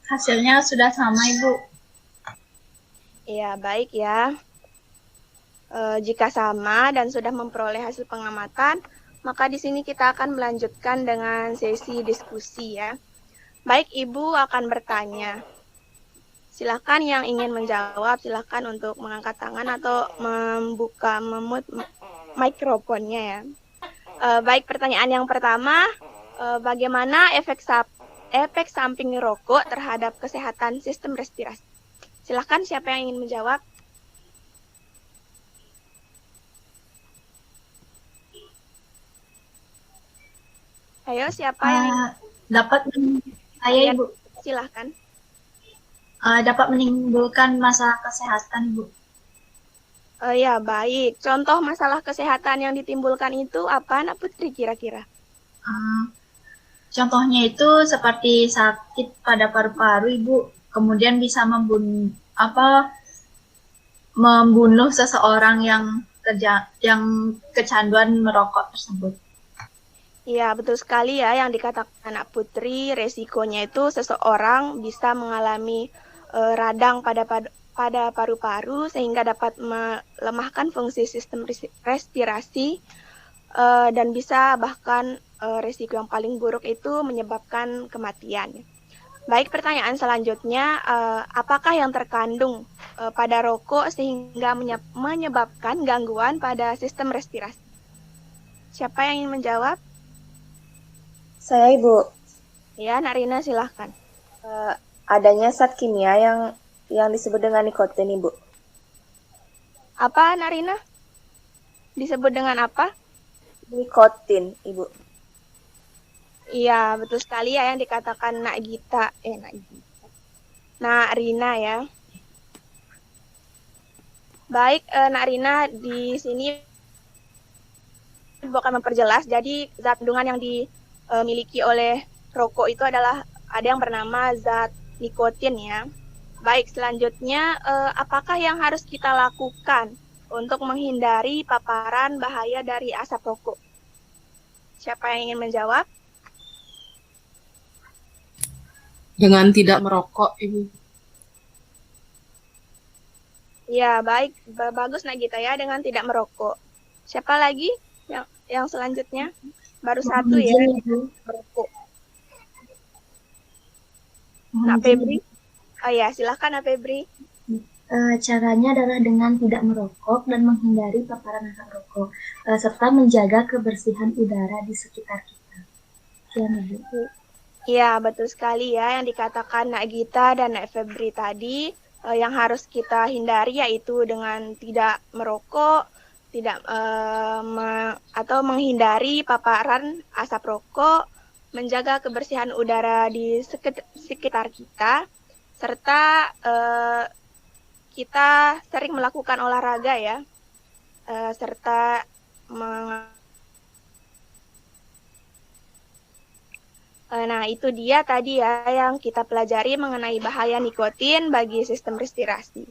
Hasilnya sudah sama, Ibu. Ya, baik ya. Jika sama dan sudah memperoleh hasil pengamatan, maka di sini kita akan melanjutkan dengan sesi diskusi ya. Baik, Ibu akan bertanya. Silakan yang ingin menjawab, silakan untuk mengangkat tangan atau membuka mikrofonnya ya. Baik, pertanyaan yang pertama, bagaimana efek samping rokok terhadap kesehatan sistem respirasi? Silakan siapa yang ingin menjawab? Ayo, siapa yang dapat saya, Ibu. Silakan. Dapat menimbulkan masalah kesehatan, Ibu. Ya, baik. Contoh masalah kesehatan yang ditimbulkan itu apa, Nak Putri, kira-kira? Contohnya itu seperti sakit pada paru-paru, Ibu. Kemudian bisa membunuh seseorang yang kecanduan merokok tersebut. Iya, betul sekali ya yang dikatakan Anak Putri. Resikonya itu seseorang bisa mengalami radang pada paru-paru sehingga dapat melemahkan fungsi sistem respirasi dan bisa bahkan resiko yang paling buruk itu menyebabkan kematian. Baik, pertanyaan selanjutnya, apakah yang terkandung pada rokok sehingga menyebabkan gangguan pada sistem respirasi? Siapa yang ingin menjawab? Saya, Ibu. Ya, Nak Rina, silahkan. Adanya zat kimia yang disebut dengan nikotin, Ibu. Apa, Nak Rina? Disebut dengan apa? Nikotin, Ibu. Iya, betul sekali ya yang dikatakan Nak Rina ya. Baik, Nak Rina, di sini Ibu akan memperjelas. Jadi, zat kandungan yang dimiliki oleh rokok itu adalah ada yang bernama zat nikotin ya. Baik, selanjutnya apakah yang harus kita lakukan untuk menghindari paparan bahaya dari asap rokok? Siapa yang ingin menjawab? Dengan tidak merokok, Ibu. Ya, baik. Bagus Nagita ya, dengan tidak merokok. Siapa lagi yang selanjutnya? Baru satu ya, merokok. Nak Febri? Oh ya, silahkan Nak Febri. Caranya adalah dengan tidak merokok dan menghindari paparan asap rokok, serta menjaga kebersihan udara di sekitar kita. Iya, betul sekali ya yang dikatakan Nak Gita dan Nak Febri tadi. Yang harus kita hindari yaitu dengan tidak merokok, atau menghindari paparan asap rokok, menjaga kebersihan udara di sekitar kita, serta kita sering melakukan olahraga ya, serta nah, itu dia tadi ya yang kita pelajari mengenai bahaya nikotin bagi sistem respirasi.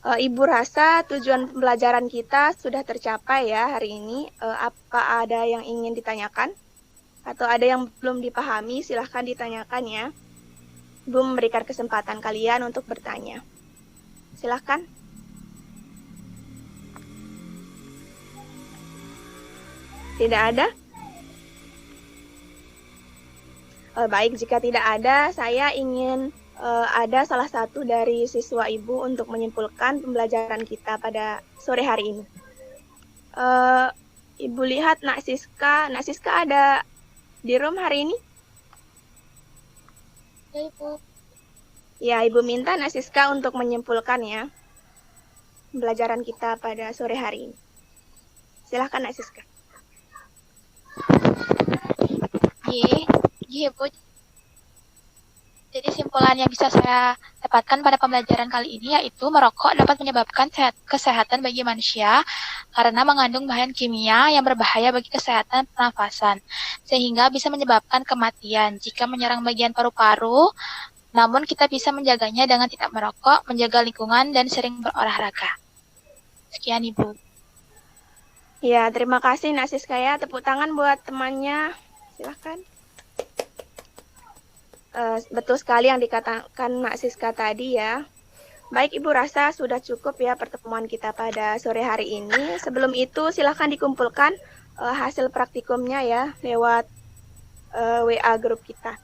Ibu rasa tujuan pembelajaran kita sudah tercapai ya hari ini. Apa ada yang ingin ditanyakan? Atau ada yang belum dipahami? Silahkan ditanyakan ya. Ibu memberikan kesempatan kalian untuk bertanya. Silahkan. Tidak ada? Baik, jika tidak ada, saya ingin ada salah satu dari siswa Ibu untuk menyimpulkan pembelajaran kita pada sore hari ini. Ibu lihat Nak Siska ada di room hari ini? Ya, Ibu. Ya, Ibu minta Nak Siska untuk menyimpulkan ya pembelajaran kita pada sore hari ini. Silahkan Nak Siska. Iya, Bu. Jadi simpulan yang bisa saya dapatkan pada pembelajaran kali ini yaitu merokok dapat menyebabkan kesehatan bagi manusia karena mengandung bahan kimia yang berbahaya bagi kesehatan pernafasan, sehingga bisa menyebabkan kematian jika menyerang bagian paru-paru. Namun kita bisa menjaganya dengan tidak merokok, menjaga lingkungan, dan sering berolahraga. Sekian, Ibu. Ya, terima kasih Nak Siska ya. Tepuk tangan buat temannya. Silahkan. Betul sekali yang dikatakan Nak Siska tadi ya. Baik, Ibu rasa sudah cukup ya pertemuan kita pada sore hari ini. Sebelum itu silahkan dikumpulkan hasil praktikumnya ya lewat WA grup kita.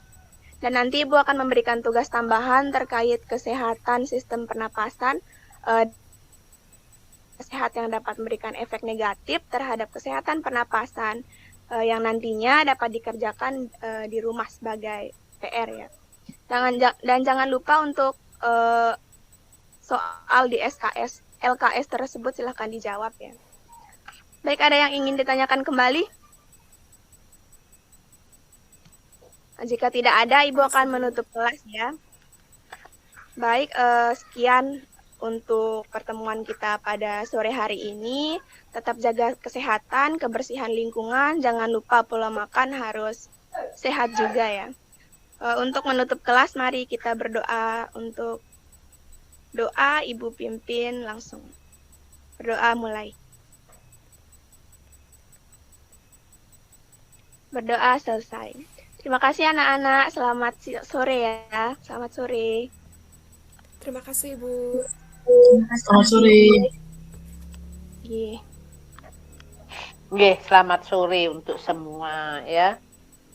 Dan nanti Ibu akan memberikan tugas tambahan terkait kesehatan sistem pernapasan, sehat yang dapat memberikan efek negatif terhadap kesehatan pernapasan yang nantinya dapat dikerjakan di rumah sebagai PR ya. Dan jangan lupa untuk soal di LKS tersebut silahkan dijawab ya. Baik, ada yang ingin ditanyakan kembali? Jika tidak ada, Ibu akan menutup kelas ya. Baik, sekian untuk pertemuan kita pada sore hari ini. Tetap jaga kesehatan, kebersihan lingkungan, jangan lupa pola makan harus sehat juga ya. Untuk menutup kelas, mari kita berdoa. Untuk doa, Ibu pimpin langsung. Berdoa mulai. Berdoa selesai. Terima kasih anak-anak. Selamat sore ya. Selamat sore. Terima kasih Ibu. Selamat sore. Selamat sore untuk semua ya.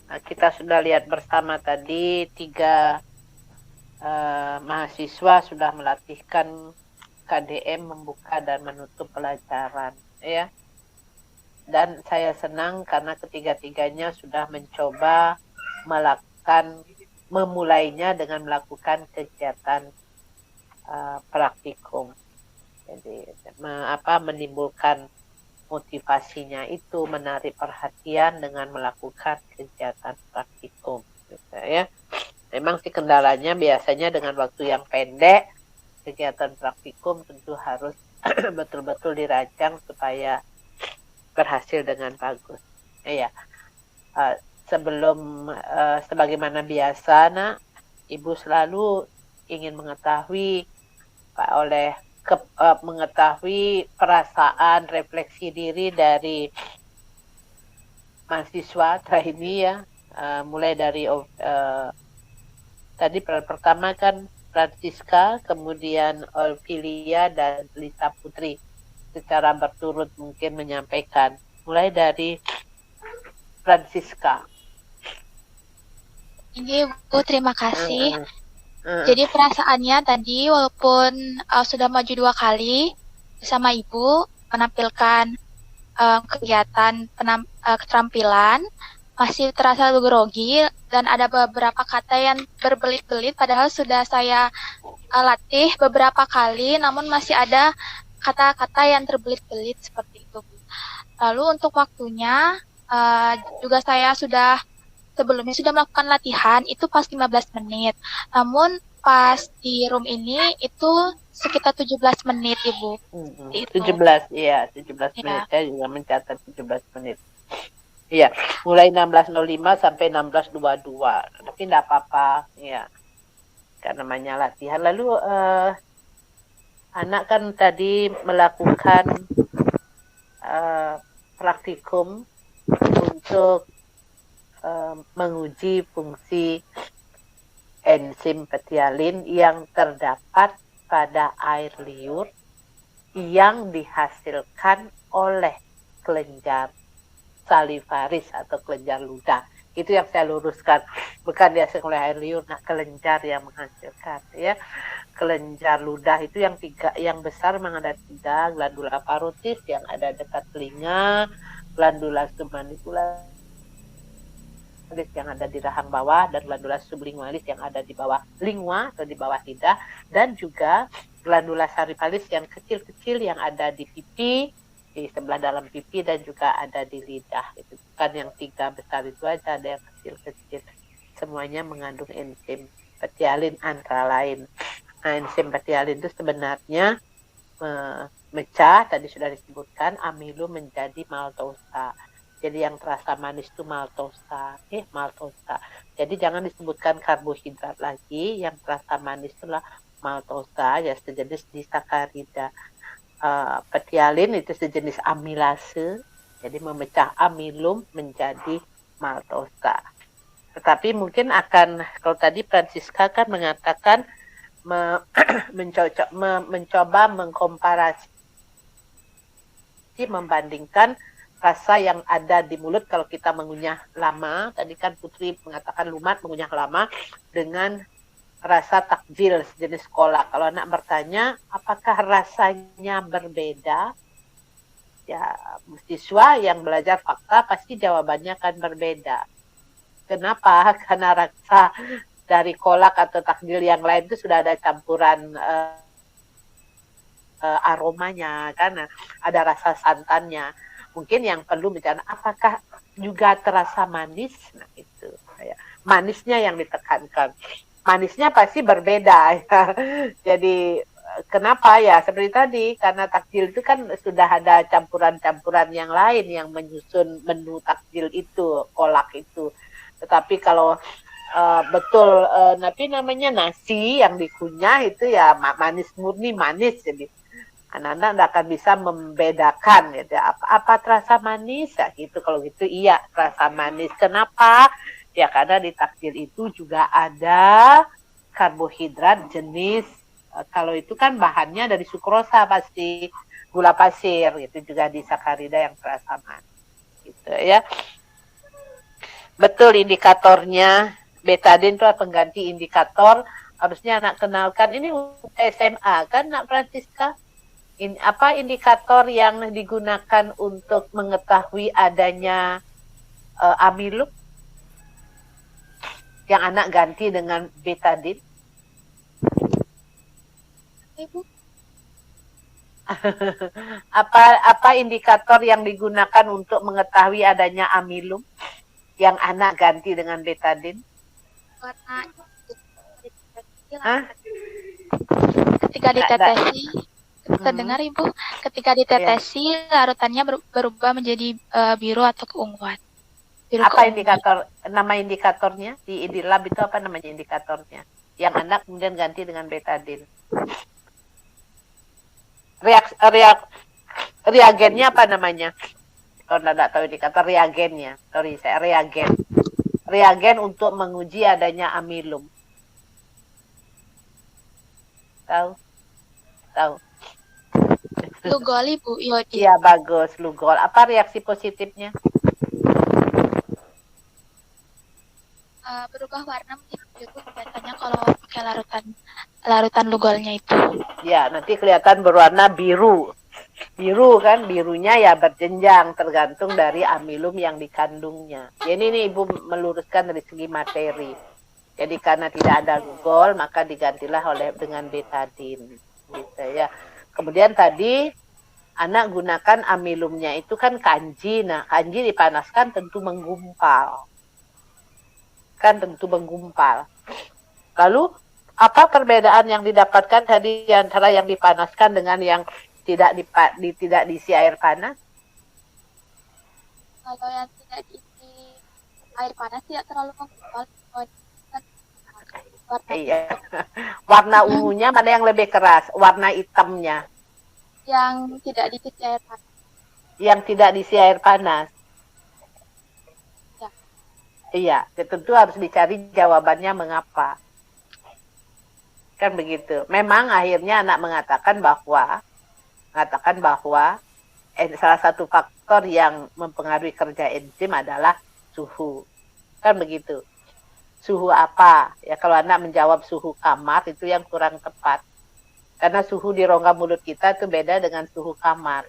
Nah, kita sudah lihat bersama tadi 3 mahasiswa sudah melatihkan KDM membuka dan menutup pelajaran ya. Dan saya senang karena ketiga-tiganya sudah mencoba memulainya dengan melakukan kegiatan praktikum. Jadi menimbulkan motivasinya itu menarik perhatian dengan melakukan kegiatan praktikum gitu ya. Memang sih kendalanya biasanya dengan waktu yang pendek, kegiatan praktikum tentu harus betul-betul dirancang supaya berhasil dengan bagus. Ya. sebelum sebagaimana biasa, Nak, Ibu selalu ingin mengetahui mengetahui perasaan, refleksi diri dari mahasiswa trainee ya, mulai dari tadi pertama kan Francisca, kemudian Olivia dan Lisa Putri secara berturut mungkin menyampaikan. Mulai dari Francisca. Ini Bu, terima kasih. Jadi perasaannya tadi walaupun sudah maju 2 kali bersama Ibu menampilkan kegiatan keterampilan, masih terasa grogi dan ada beberapa kata yang berbelit-belit padahal sudah saya latih beberapa kali, namun masih ada kata-kata yang terbelit-belit seperti itu. Lalu untuk waktunya juga saya sebelumnya sudah melakukan latihan itu pas 15 menit. Namun pas di room ini itu sekitar 17 menit, Ibu. 17, iya, 17 menit. Saya juga mencatat 17 menit. Iya, mulai 16.05 sampai 16.22. Tapi enggak apa-apa, ya. Karena namanya latihan. Lalu anak kan tadi melakukan praktikum untuk menguji fungsi enzim petialin yang terdapat pada air liur yang dihasilkan oleh kelenjar salivaris atau kelenjar ludah. Itu yang saya luruskan, bukan dihasilkan oleh air liur, nah kelenjar yang menghasilkan ya. Kelenjar ludah itu yang besar memang ada 3, glandula parotis yang ada dekat telinga, glandula submandibular yang ada di rahang bawah, dan glandula sublingualis yang ada di bawah lingua atau di bawah lidah, dan juga glandula salivaris yang kecil-kecil yang ada di pipi, di sebelah dalam pipi, dan juga ada di lidah. Itu bukan yang 3 besar itu aja, ada yang kecil-kecil. Semuanya mengandung enzim petialin antara lain. Nah, enzim petialin itu sebenarnya memecah, tadi sudah disebutkan, amilum menjadi maltosa. Jadi yang terasa manis itu maltosa, maltosa. Jadi jangan disebutkan karbohidrat lagi, yang terasa manis itulah maltosa, ya sejenis disakarida. Petialin itu sejenis amilase, jadi memecah amilum menjadi maltosa. Tetapi mungkin akan, kalau tadi Francisca kan mengatakan mencoba mengkomparasi, membandingkan rasa yang ada di mulut kalau kita mengunyah lama, tadi kan Putri mengatakan lumat mengunyah lama, dengan rasa takjil sejenis kolak. Kalau anak bertanya apakah rasanya berbeda, ya siswa yang belajar fakta pasti jawabannya akan berbeda. Kenapa? Karena rasa dari kolak atau takjil yang lain itu sudah ada campuran aromanya, karena ada rasa santannya. Mungkin yang perlu bicara apakah juga terasa manis, nah itu ya. Manisnya yang ditekankan. Manisnya pasti berbeda ya. Jadi kenapa ya, seperti tadi, karena takjil itu kan sudah ada campuran-campuran yang lain yang menyusun menu takjil itu, kolak itu. Tetapi kalau betul tapi namanya nasi yang dikunyah itu ya manis murni, manis. Jadi anak-anak tidak akan bisa membedakan gitu. Apa terasa manis ya gitu. Kalau gitu iya terasa manis. Kenapa? Ya karena di takjil itu juga ada karbohidrat jenis, kalau itu kan bahannya dari sukrosa pasti, gula pasir, itu juga di sakarida yang terasa manis gitu ya. Betul, indikatornya betadin itu pengganti indikator, harusnya anak kenalkan. Ini SMA kan Nak Francisca? Apa indikator yang digunakan untuk mengetahui adanya amilum yang anak ganti dengan betadin? Ibu. Apa indikator yang digunakan untuk mengetahui adanya amilum yang anak ganti dengan betadin? Ketika ditetesi, kita dengar Ibu, ketika ditetesi larutannya berubah menjadi biru atau keunguan. biru Apa keungu. indikator, nama indikatornya di lab itu apa namanya indikatornya? Yang anak kemudian ganti dengan betadine. Reagennya apa namanya? Kalau tidak tahu indikator reagennya, sorry saya reagen untuk menguji adanya amilum. Tahu? Lugol Ibu, iodin. Iya bagus, Lugol. Apa reaksi positifnya? Berubah warna menjadi biru biasanya kalau pakai larutan lugolnya itu. Ya, nanti kelihatan berwarna biru. Biru kan, birunya ya berjenjang tergantung dari amilum yang dikandungnya. Jadi ini Ibu meluruskan dari segi materi. Jadi karena tidak ada Lugol, maka digantilah dengan betadine. Gitu ya. Kemudian tadi anak gunakan amilumnya itu kan kanji. Nah, kanji dipanaskan tentu menggumpal. Lalu apa perbedaan yang didapatkan tadi antara yang dipanaskan dengan yang tidak diisi air panas? Kalau yang tidak diisi air panas tidak terlalu menggumpal. Iya. Warna ungunya mana yang lebih keras? Warna hitamnya. Yang tidak diisi air panas. Yang tidak diisi air panas. Iya, tentu harus dicari jawabannya mengapa. Kan begitu. Memang akhirnya anak mengatakan bahwa salah satu faktor yang mempengaruhi kerja enzim adalah suhu. Kan begitu. Suhu apa? Ya kalau anak menjawab suhu kamar itu yang kurang tepat. Karena suhu di rongga mulut kita itu beda dengan suhu kamar.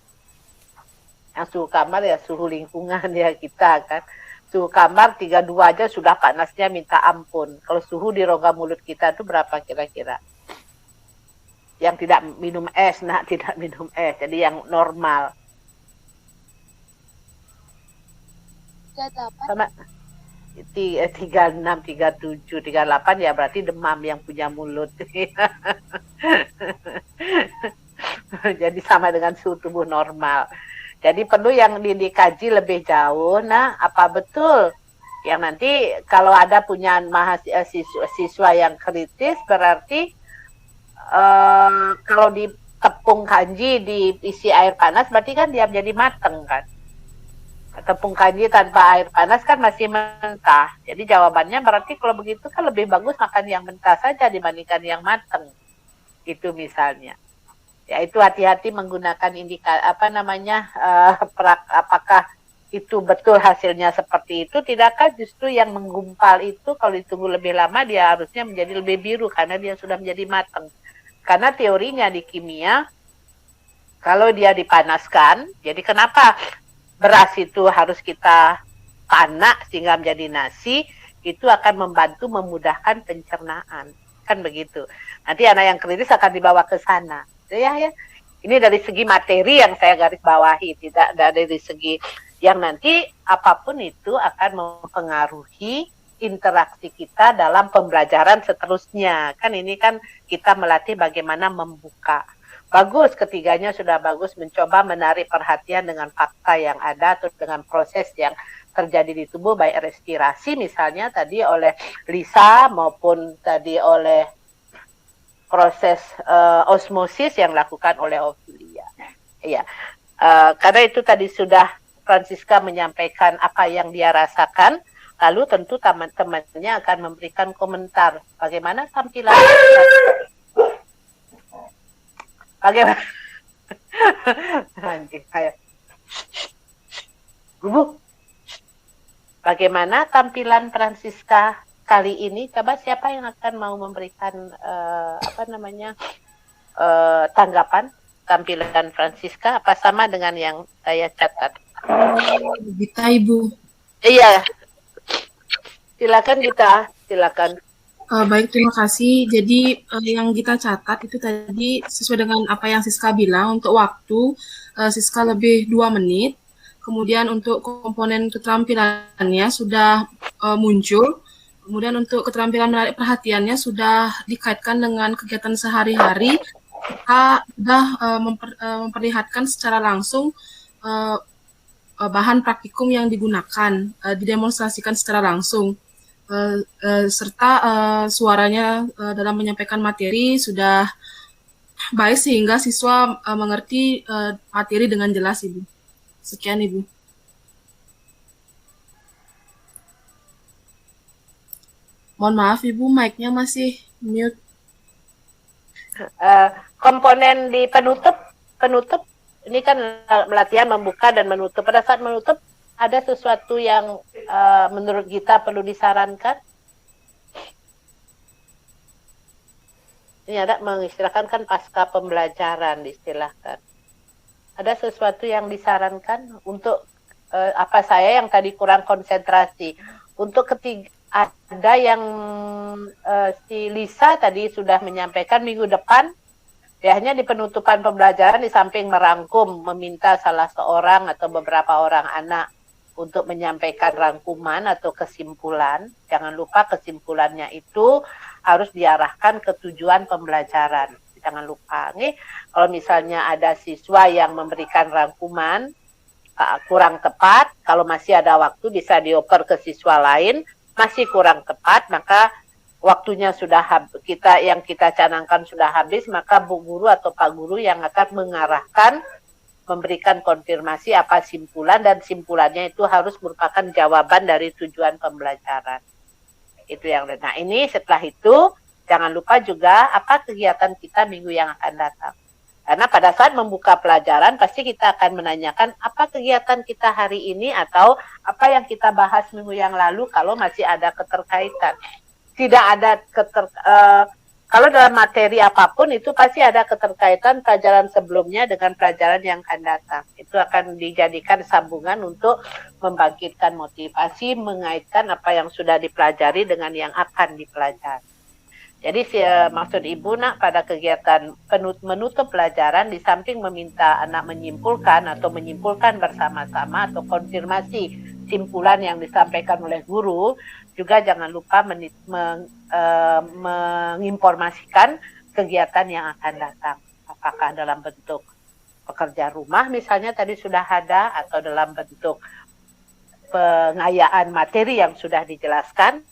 Yang suhu kamar ya suhu lingkungan ya kita kan. Suhu kamar 32 aja sudah panasnya minta ampun. Kalau suhu di rongga mulut kita itu berapa kira-kira? Yang tidak minum es, tidak minum es. Jadi yang normal. 38. Sama 36, 37, 38 ya berarti demam yang punya mulut. Jadi sama dengan suhu tubuh normal. Jadi perlu yang dikaji lebih jauh. Nah, apa betul yang nanti kalau ada punya siswa yang kritis berarti kalau di tepung kanji diisi air panas berarti kan dia menjadi mateng kan. Tepung kanji tanpa air panas kan masih mentah. Jadi jawabannya berarti kalau begitu kan lebih bagus makan yang mentah saja dibandingkan yang mateng. Itu misalnya. Ya itu hati-hati menggunakan apakah itu betul hasilnya seperti itu, tidakkah justru yang menggumpal itu kalau ditunggu lebih lama dia harusnya menjadi lebih biru karena dia sudah menjadi matang. Karena teorinya di kimia kalau dia dipanaskan, jadi kenapa beras itu harus kita panak sehingga menjadi nasi, itu akan membantu memudahkan pencernaan. Kan begitu. Nanti anak yang kritis akan dibawa ke sana. Ya. Ini dari segi materi yang saya garis bawahi, tidak dari segi yang nanti apapun itu akan mempengaruhi interaksi kita dalam pembelajaran seterusnya. Kan ini kan kita melatih bagaimana membuka. Bagus, ketiganya sudah bagus mencoba menarik perhatian dengan fakta yang ada atau dengan proses yang terjadi di tubuh, baik respirasi misalnya tadi oleh Lisa maupun tadi oleh proses osmosis yang dilakukan oleh Ophelia. Iya. Karena itu tadi sudah Francisca menyampaikan apa yang dia rasakan, lalu tentu teman-temannya akan memberikan komentar bagaimana tampilan bagaimana bagaimana tampilan Francisca kali ini. Coba siapa yang akan mau memberikan tanggapan tampilan Francisca, apa sama dengan yang saya catat? Gita, Ibu. Iya, silakan Gita, silakan. Baik, terima kasih. Jadi yang kita catat itu tadi sesuai dengan apa yang Siska bilang. Untuk waktu, Siska lebih 2 menit. Kemudian untuk komponen keterampilannya sudah muncul. Kemudian untuk keterampilan menarik perhatiannya sudah dikaitkan dengan kegiatan sehari-hari. Kita sudah memperlihatkan secara langsung bahan praktikum yang digunakan didemonstrasikan secara langsung, serta suaranya dalam menyampaikan materi sudah baik sehingga siswa mengerti materi dengan jelas, Ibu. Sekian, Ibu. Mohon maaf, Ibu, mic-nya masih mute. Komponen di penutup ini kan latihan membuka dan menutup. Pada saat menutup ada sesuatu yang menurut kita perlu disarankan? Ini ada mengistilahkan kan pasca pembelajaran diistilahkan. Ada sesuatu yang disarankan untuk apa saya yang tadi kurang konsentrasi. Untuk ketiga ada yang si Lisa tadi sudah menyampaikan minggu depan. Biasanya di penutupan pembelajaran di samping merangkum, meminta salah seorang atau beberapa orang anak untuk menyampaikan rangkuman atau kesimpulan. Jangan lupa kesimpulannya itu harus diarahkan ke tujuan pembelajaran. Jangan lupa nih, kalau misalnya ada siswa yang memberikan rangkuman kurang tepat, kalau masih ada waktu bisa dioper ke siswa lain, masih kurang tepat, maka waktunya sudah yang kita canangkan sudah habis, maka Bu Guru atau Pak Guru yang akan mengarahkan, memberikan konfirmasi apa simpulan, dan simpulannya itu harus merupakan jawaban dari tujuan pembelajaran. Itu yang nah ini setelah itu jangan lupa juga apa kegiatan kita minggu yang akan datang. Karena pada saat membuka pelajaran pasti kita akan menanyakan apa kegiatan kita hari ini atau apa yang kita bahas minggu yang lalu kalau masih ada keterkaitan. Tidak ada kalau dalam materi apapun itu pasti ada keterkaitan pelajaran sebelumnya dengan pelajaran yang akan datang. Itu akan dijadikan sambungan untuk membangkitkan motivasi, mengaitkan apa yang sudah dipelajari dengan yang akan dipelajari. Jadi maksud Ibu nak pada kegiatan menutup pelajaran di samping meminta anak menyimpulkan atau menyimpulkan bersama-sama atau konfirmasi simpulan yang disampaikan oleh guru, juga jangan lupa menginformasikan kegiatan yang akan datang. Apakah dalam bentuk pekerja rumah misalnya tadi sudah ada, atau dalam bentuk pengayaan materi yang sudah dijelaskan,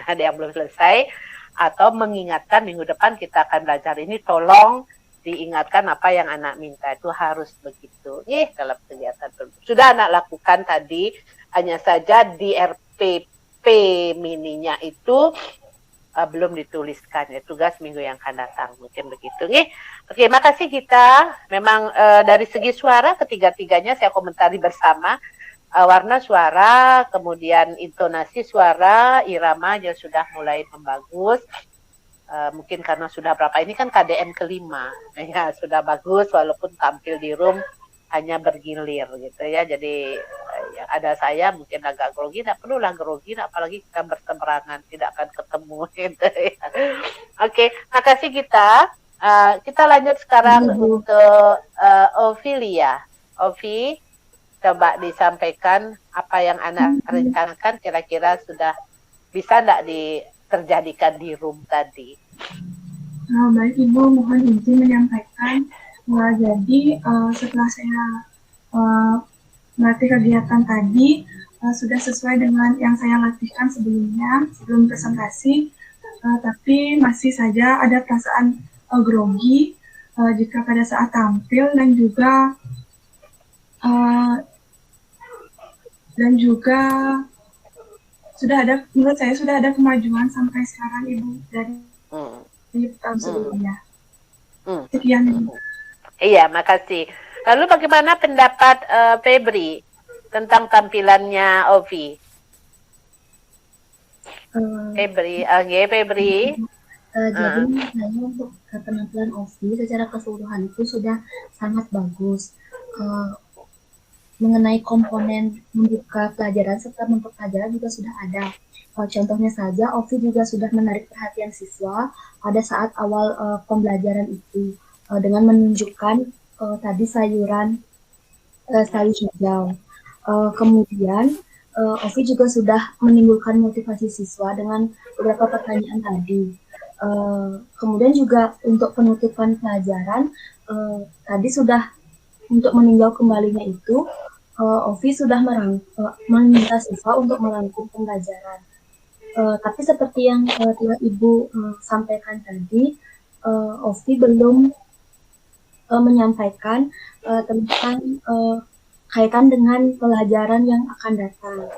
ada yang belum selesai, atau mengingatkan minggu depan kita akan belajar ini, tolong diingatkan apa yang anak minta, itu harus begitu. Dalam kegiatan sudah anak lakukan tadi, hanya saja di RPP mininya itu belum dituliskan, ya tugas minggu yang akan datang, mungkin begitu. Oke, makasih kita. Memang dari segi suara ketiga-tiganya saya komentari bersama. Warna suara, kemudian intonasi suara, irama juga sudah mulai membagus. Mungkin karena sudah berapa, ini kan KDM kelima, ya sudah bagus walaupun tampil di room hanya bergilir gitu ya. Jadi yang ada saya mungkin agak grogi, tidak perlulah grogi, apalagi kita berseberangan, tidak akan ketemu gitu ya. Oke, makasih kita. Kita lanjut sekarang untuk Ovilia. Ovi, coba disampaikan apa yang anak rencanakan, kira-kira sudah bisa tidak terjadikan di room tadi. Baik Ibu, mohon izin menyampaikan. Jadi setelah saya melatih kegiatan tadi, sudah sesuai dengan yang saya latihkan sebelumnya, sebelum presentasi, tapi masih saja ada perasaan grogi jika pada saat tampil, dan juga sudah ada, menurut saya sudah ada kemajuan sampai sekarang Ibu dari tahun sebelumnya. Sekian Ibu. Iya, makasih. Lalu bagaimana pendapat Febri tentang tampilannya Ovi? Febri, Febri. Jadi misalnya untuk penampilan Ovi secara keseluruhan itu sudah sangat bagus. Mengenai komponen membuka pelajaran serta menutup pelajaran juga sudah ada. Contohnya saja, Ovi juga sudah menarik perhatian siswa pada saat awal pembelajaran itu dengan menunjukkan tadi sayur hijau. Kemudian Ovi juga sudah menimbulkan motivasi siswa dengan beberapa pertanyaan tadi. Kemudian juga untuk penutupan pelajaran tadi sudah untuk meninjau kembalinya itu Ovi sudah meminta siswa untuk merangkum pembelajaran. Tapi seperti yang telah Ibu sampaikan tadi, Ovi belum menyampaikan tentang kaitan dengan pelajaran yang akan datang.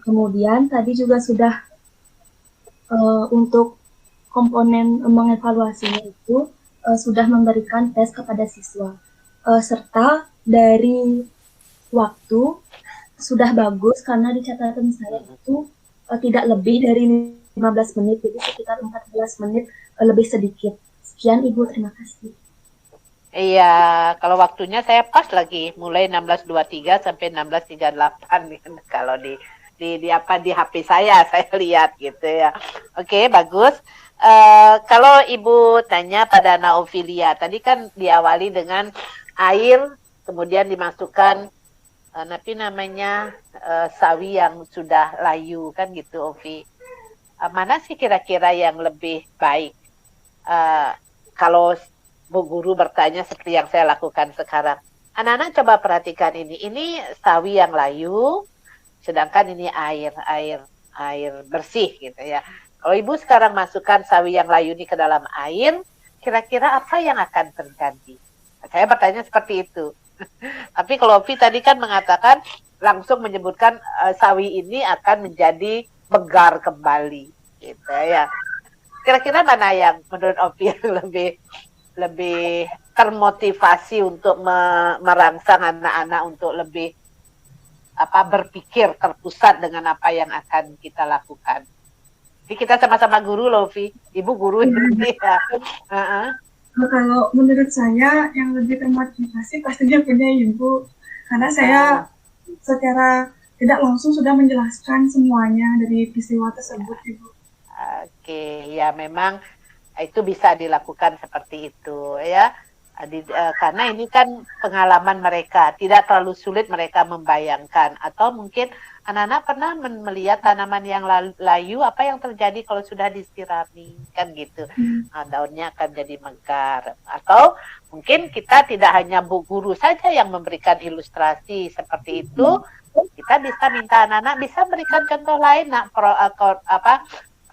Kemudian tadi juga sudah untuk komponen mengevaluasinya itu sudah memberikan tes kepada siswa, serta dari waktu sudah bagus karena di catatan saya itu tidak lebih dari 15 menit, jadi sekitar 14 menit lebih sedikit. Sekian Ibu, terima kasih. Iya, kalau waktunya saya pas lagi, mulai 16.23 sampai 16.38 nih, kalau di HP saya lihat gitu ya. Oke, bagus. Kalau Ibu tanya pada Naofilia, tadi kan diawali dengan air, kemudian dimasukkan namanya sawi yang sudah layu kan gitu, Ovi. Mana sih kira-kira yang lebih baik? Kalau Bu Guru bertanya seperti yang saya lakukan sekarang. Anak-anak coba perhatikan ini. Ini sawi yang layu, sedangkan ini air bersih gitu ya. Kalau Ibu sekarang masukkan sawi yang layu ini ke dalam air, kira-kira apa yang akan terjadi? Saya bertanya seperti itu. Tapi kalau Ovi tadi kan mengatakan, langsung menyebutkan sawi ini akan menjadi megar kembali gitu ya. Kira-kira mana yang menurut Ovi yang lebih termotivasi untuk merangsang anak-anak untuk lebih berpikir terpusat dengan apa yang akan kita lakukan. Jadi kita sama-sama guru loh, Vi. Ibu guru ini ya. Kalau menurut saya yang lebih termotivasi pastinya punya Ibu, karena saya secara tidak langsung sudah menjelaskan semuanya dari peristiwa tersebut, Ibu. Oke, ya memang itu bisa dilakukan seperti itu ya, karena ini kan pengalaman mereka, tidak terlalu sulit mereka membayangkan. Atau mungkin anak-anak pernah melihat tanaman yang layu, apa yang terjadi kalau sudah disirami kan gitu, daunnya akan jadi megar. Atau mungkin kita tidak hanya Bu Guru saja yang memberikan ilustrasi seperti itu, kita bisa minta anak-anak bisa berikan contoh lain,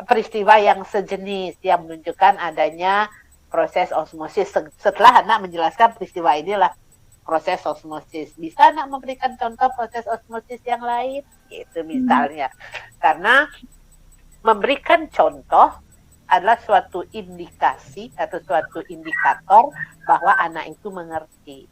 peristiwa yang sejenis yang menunjukkan adanya proses osmosis. Setelah anak menjelaskan peristiwa inilah proses osmosis, bisa anak memberikan contoh proses osmosis yang lain gitu misalnya. Karena memberikan contoh adalah suatu indikasi atau suatu indikator bahwa anak itu mengerti.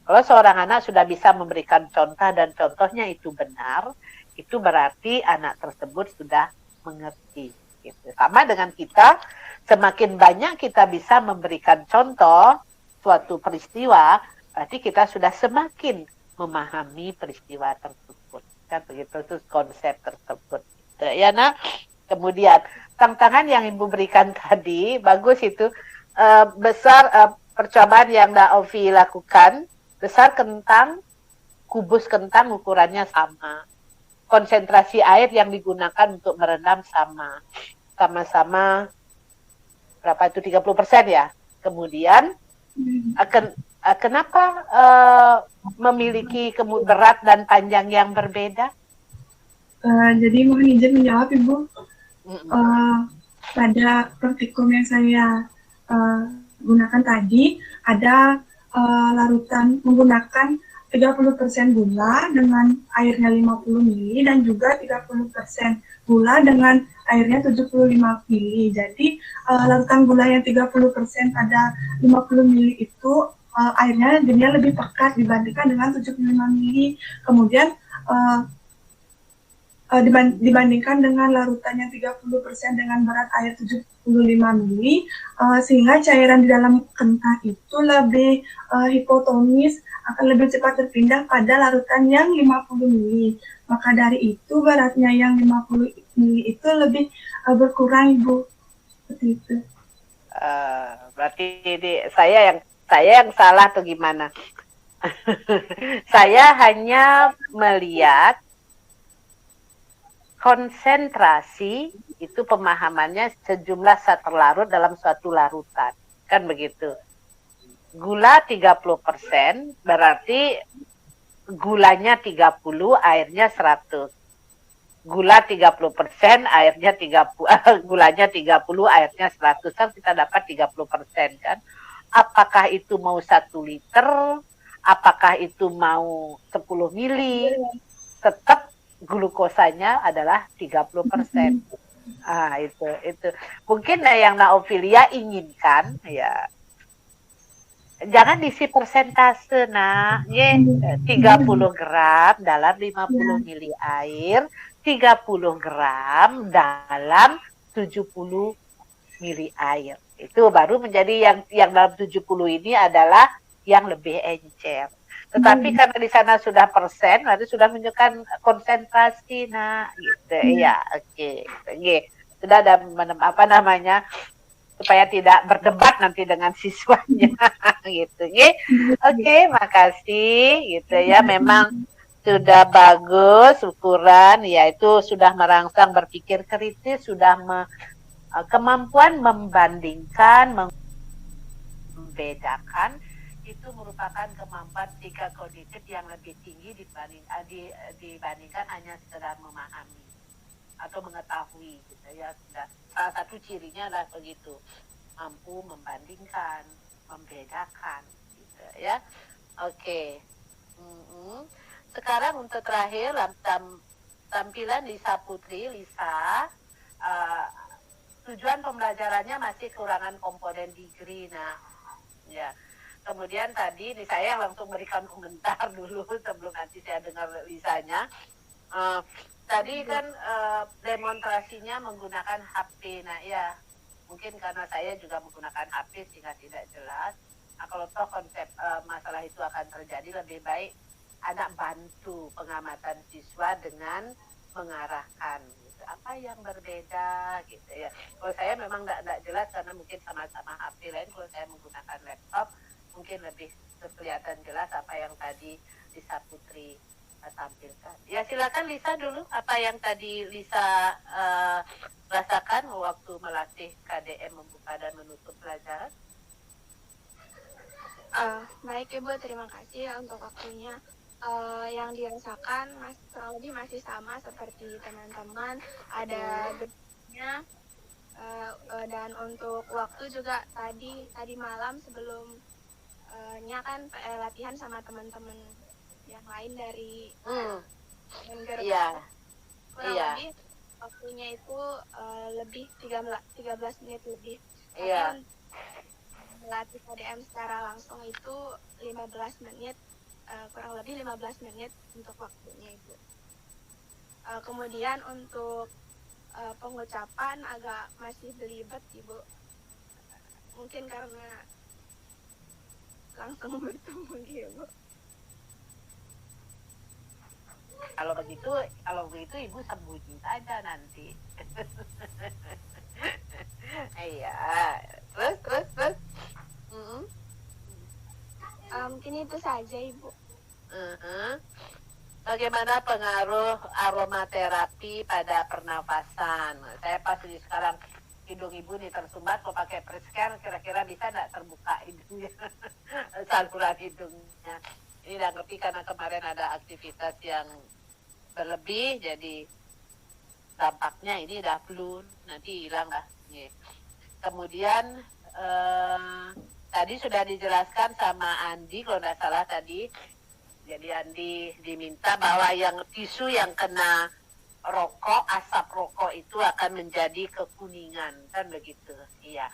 Kalau seorang anak sudah bisa memberikan contoh dan contohnya itu benar, itu berarti anak tersebut sudah mengerti. Gitu. Sama dengan kita, semakin banyak kita bisa memberikan contoh suatu peristiwa, berarti kita sudah semakin memahami peristiwa tersebut. Kan begitu itu konsep tersebut. Gitu. Ya, nah, kemudian tantangan yang Ibu berikan tadi, bagus itu, besar percobaan yang Ovi lakukan, besar kentang, kubus kentang ukurannya sama. Konsentrasi air yang digunakan untuk merendam sama-sama berapa itu 30% ya. Kemudian kenapa memiliki berat dan panjang yang berbeda? Jadi mohon izin menjawab Ibu. Pada praktikum yang saya gunakan tadi ada larutan menggunakan 30% gula dengan airnya 50 ml dan juga 30% gula dengan airnya 75 ml. Jadi larutan gula yang 30% pada 50 ml itu airnya jadinya lebih pekat dibandingkan dengan 75 ml. Kemudian dibandingkan dengan larutan yang 30% dengan berat air 75 ml, sehingga cairan di dalam kentang itu lebih hipotonis, akan lebih cepat terpindah pada larutan yang 50 ml. Maka dari itu beratnya yang 50 ml itu lebih berkurang, Ibu. Seperti itu. Berarti saya yang salah atau gimana? Saya hanya melihat konsentrasi itu pemahamannya sejumlah zat terlarut dalam suatu larutan. Kan begitu. Gula 30% berarti gulanya 30, airnya 100. Gula 30%, airnya 30, gulanya 30, airnya 100, kan kita dapat 30% kan. Apakah itu mau 1 liter, apakah itu mau 10 mili, tetap glukosanya adalah 30%. Itu. Mungkin yang Naofilia inginkan ya, jangan diisi persentase, nak. 30 gram dalam 50 mili air, 30 gram dalam 70 mili air. Itu baru menjadi yang dalam 70 ini adalah yang lebih encer. Tetapi karena di sana sudah persen, nanti sudah menunjukkan konsentrasi, nak. Gitu ya, oke. Sudah ada apa namanya, supaya tidak berdebat nanti dengan siswanya. Gitu. Oke, makasih. Gitu ya, memang sudah bagus ukuran, yaitu sudah merangsang berpikir kritis, sudah kemampuan membandingkan, membedakan, itu merupakan kemampuan tingkat kognitif yang lebih tinggi dibandingkan hanya sekedar memahami atau mengetahui, gitu ya. Salah satu cirinya adalah begitu, mampu membandingkan, membedakan, gitu ya. Oke. Sekarang untuk terakhir tampilan Lisa Putri. Lisa, tujuan pembelajarannya masih kekurangan komponen degree, nah ya. Kemudian tadi saya langsung berikan komentar dulu sebelum nanti saya dengar Lisanya. Tadi kan demonstrasinya menggunakan HP, nah ya mungkin karena saya juga menggunakan HP sehingga tidak jelas. Nah, kalau toh konsep masalah itu akan terjadi, lebih baik anak bantu pengamatan siswa dengan mengarahkan gitu. Apa yang berbeda gitu ya. Kalau saya memang tidak jelas karena mungkin sama-sama HP lain. Kalau saya menggunakan laptop mungkin lebih kelihatan jelas apa yang tadi Lisa Putri tampilkan. Ya silakan Lisa dulu, apa yang tadi Lisa rasakan waktu melatih KDM membuka dan menutup pelajaran. Baik Ibu, terima kasih untuk waktunya. Yang dirasakan kurang lebih masih sama seperti teman-teman, ada bedanya, dan untuk waktu juga tadi malam sebelumnya kan latihan sama teman-teman yang lain dari Iya. kurang lebih waktunya itu lebih 13 menit lebih. Iya. Melatih KDM secara langsung itu 15 menit, kurang lebih 15 menit untuk waktunya itu. Kemudian untuk pengucapan agak masih belibet Ibu, mungkin karena langsung bertemu Ibu. Kalau begitu Ibu sembunyi saja nanti. Iya, terus. Mungkin itu saja Ibu. Bagaimana pengaruh aromaterapi pada pernafasan? Saya pasti sekarang hidung Ibu nih tersumbat, kalau pakai Prescan kira-kira bisa tidak terbuka hidungnya, saluran hidungnya. Ini udah ngerti karena kemarin ada aktivitas yang berlebih, jadi dampaknya ini udah flu, nanti hilang lah. Kemudian tadi sudah dijelaskan sama Andi kalau tidak salah tadi. Jadi Andi diminta bahwa yang tisu yang kena rokok, asap rokok itu akan menjadi kekuningan, kan begitu? Iya.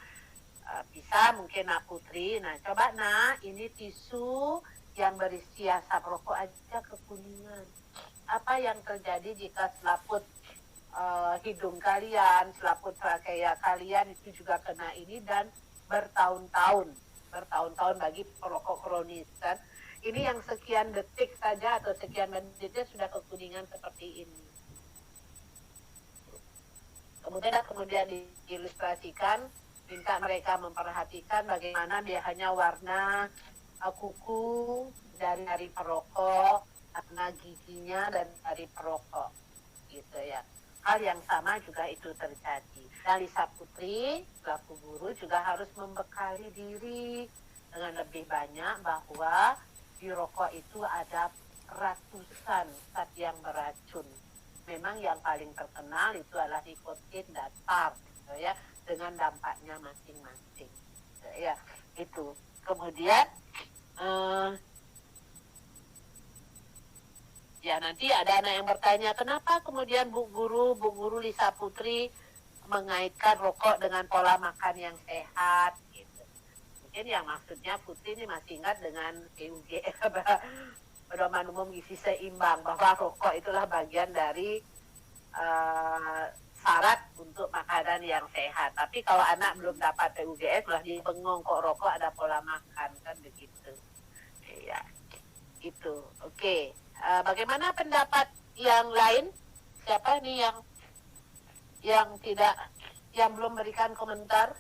Bisa mungkin Nak Putri. Nah coba Nak, ini tisu yang berisi asap rokok aja kekuningan. Apa yang terjadi jika selaput hidung kalian, selaput trachea kalian itu juga kena ini dan bertahun-tahun bagi perokok kronis kan? Ini yang sekian detik saja atau sekian menitnya sudah kekuningan seperti ini. Kemudian diilustrasikan, minta mereka memperhatikan bagaimana dia hanya warna kuku dari perokok, warna giginya dan dari perokok, gitu ya. Hal yang sama juga itu terjadi. Dan Lisa Putri, selaku guru juga harus membekali diri dengan lebih banyak bahwa di rokok itu ada ratusan zat yang beracun. Memang yang paling terkenal itu adalah nikotin dan tar, gitu ya, dengan dampaknya masing-masing, gitu ya. Itu. Kemudian ya nanti ada anak yang bertanya, kenapa kemudian Bu Guru Lisa Putri mengaitkan rokok dengan pola makan yang sehat, gitu. Mungkin yang maksudnya Putri ini masih ingat dengan PUGS, pedoman umum gizi seimbang, bahwa rokok itulah bagian dari syarat untuk makanan yang sehat. Tapi kalau anak belum dapat PUGS, malah dia bengong kok rokok ada pola makan, kan begitu. Ya, itu. Oke. Bagaimana pendapat yang lain? Siapa nih yang belum berikan komentar?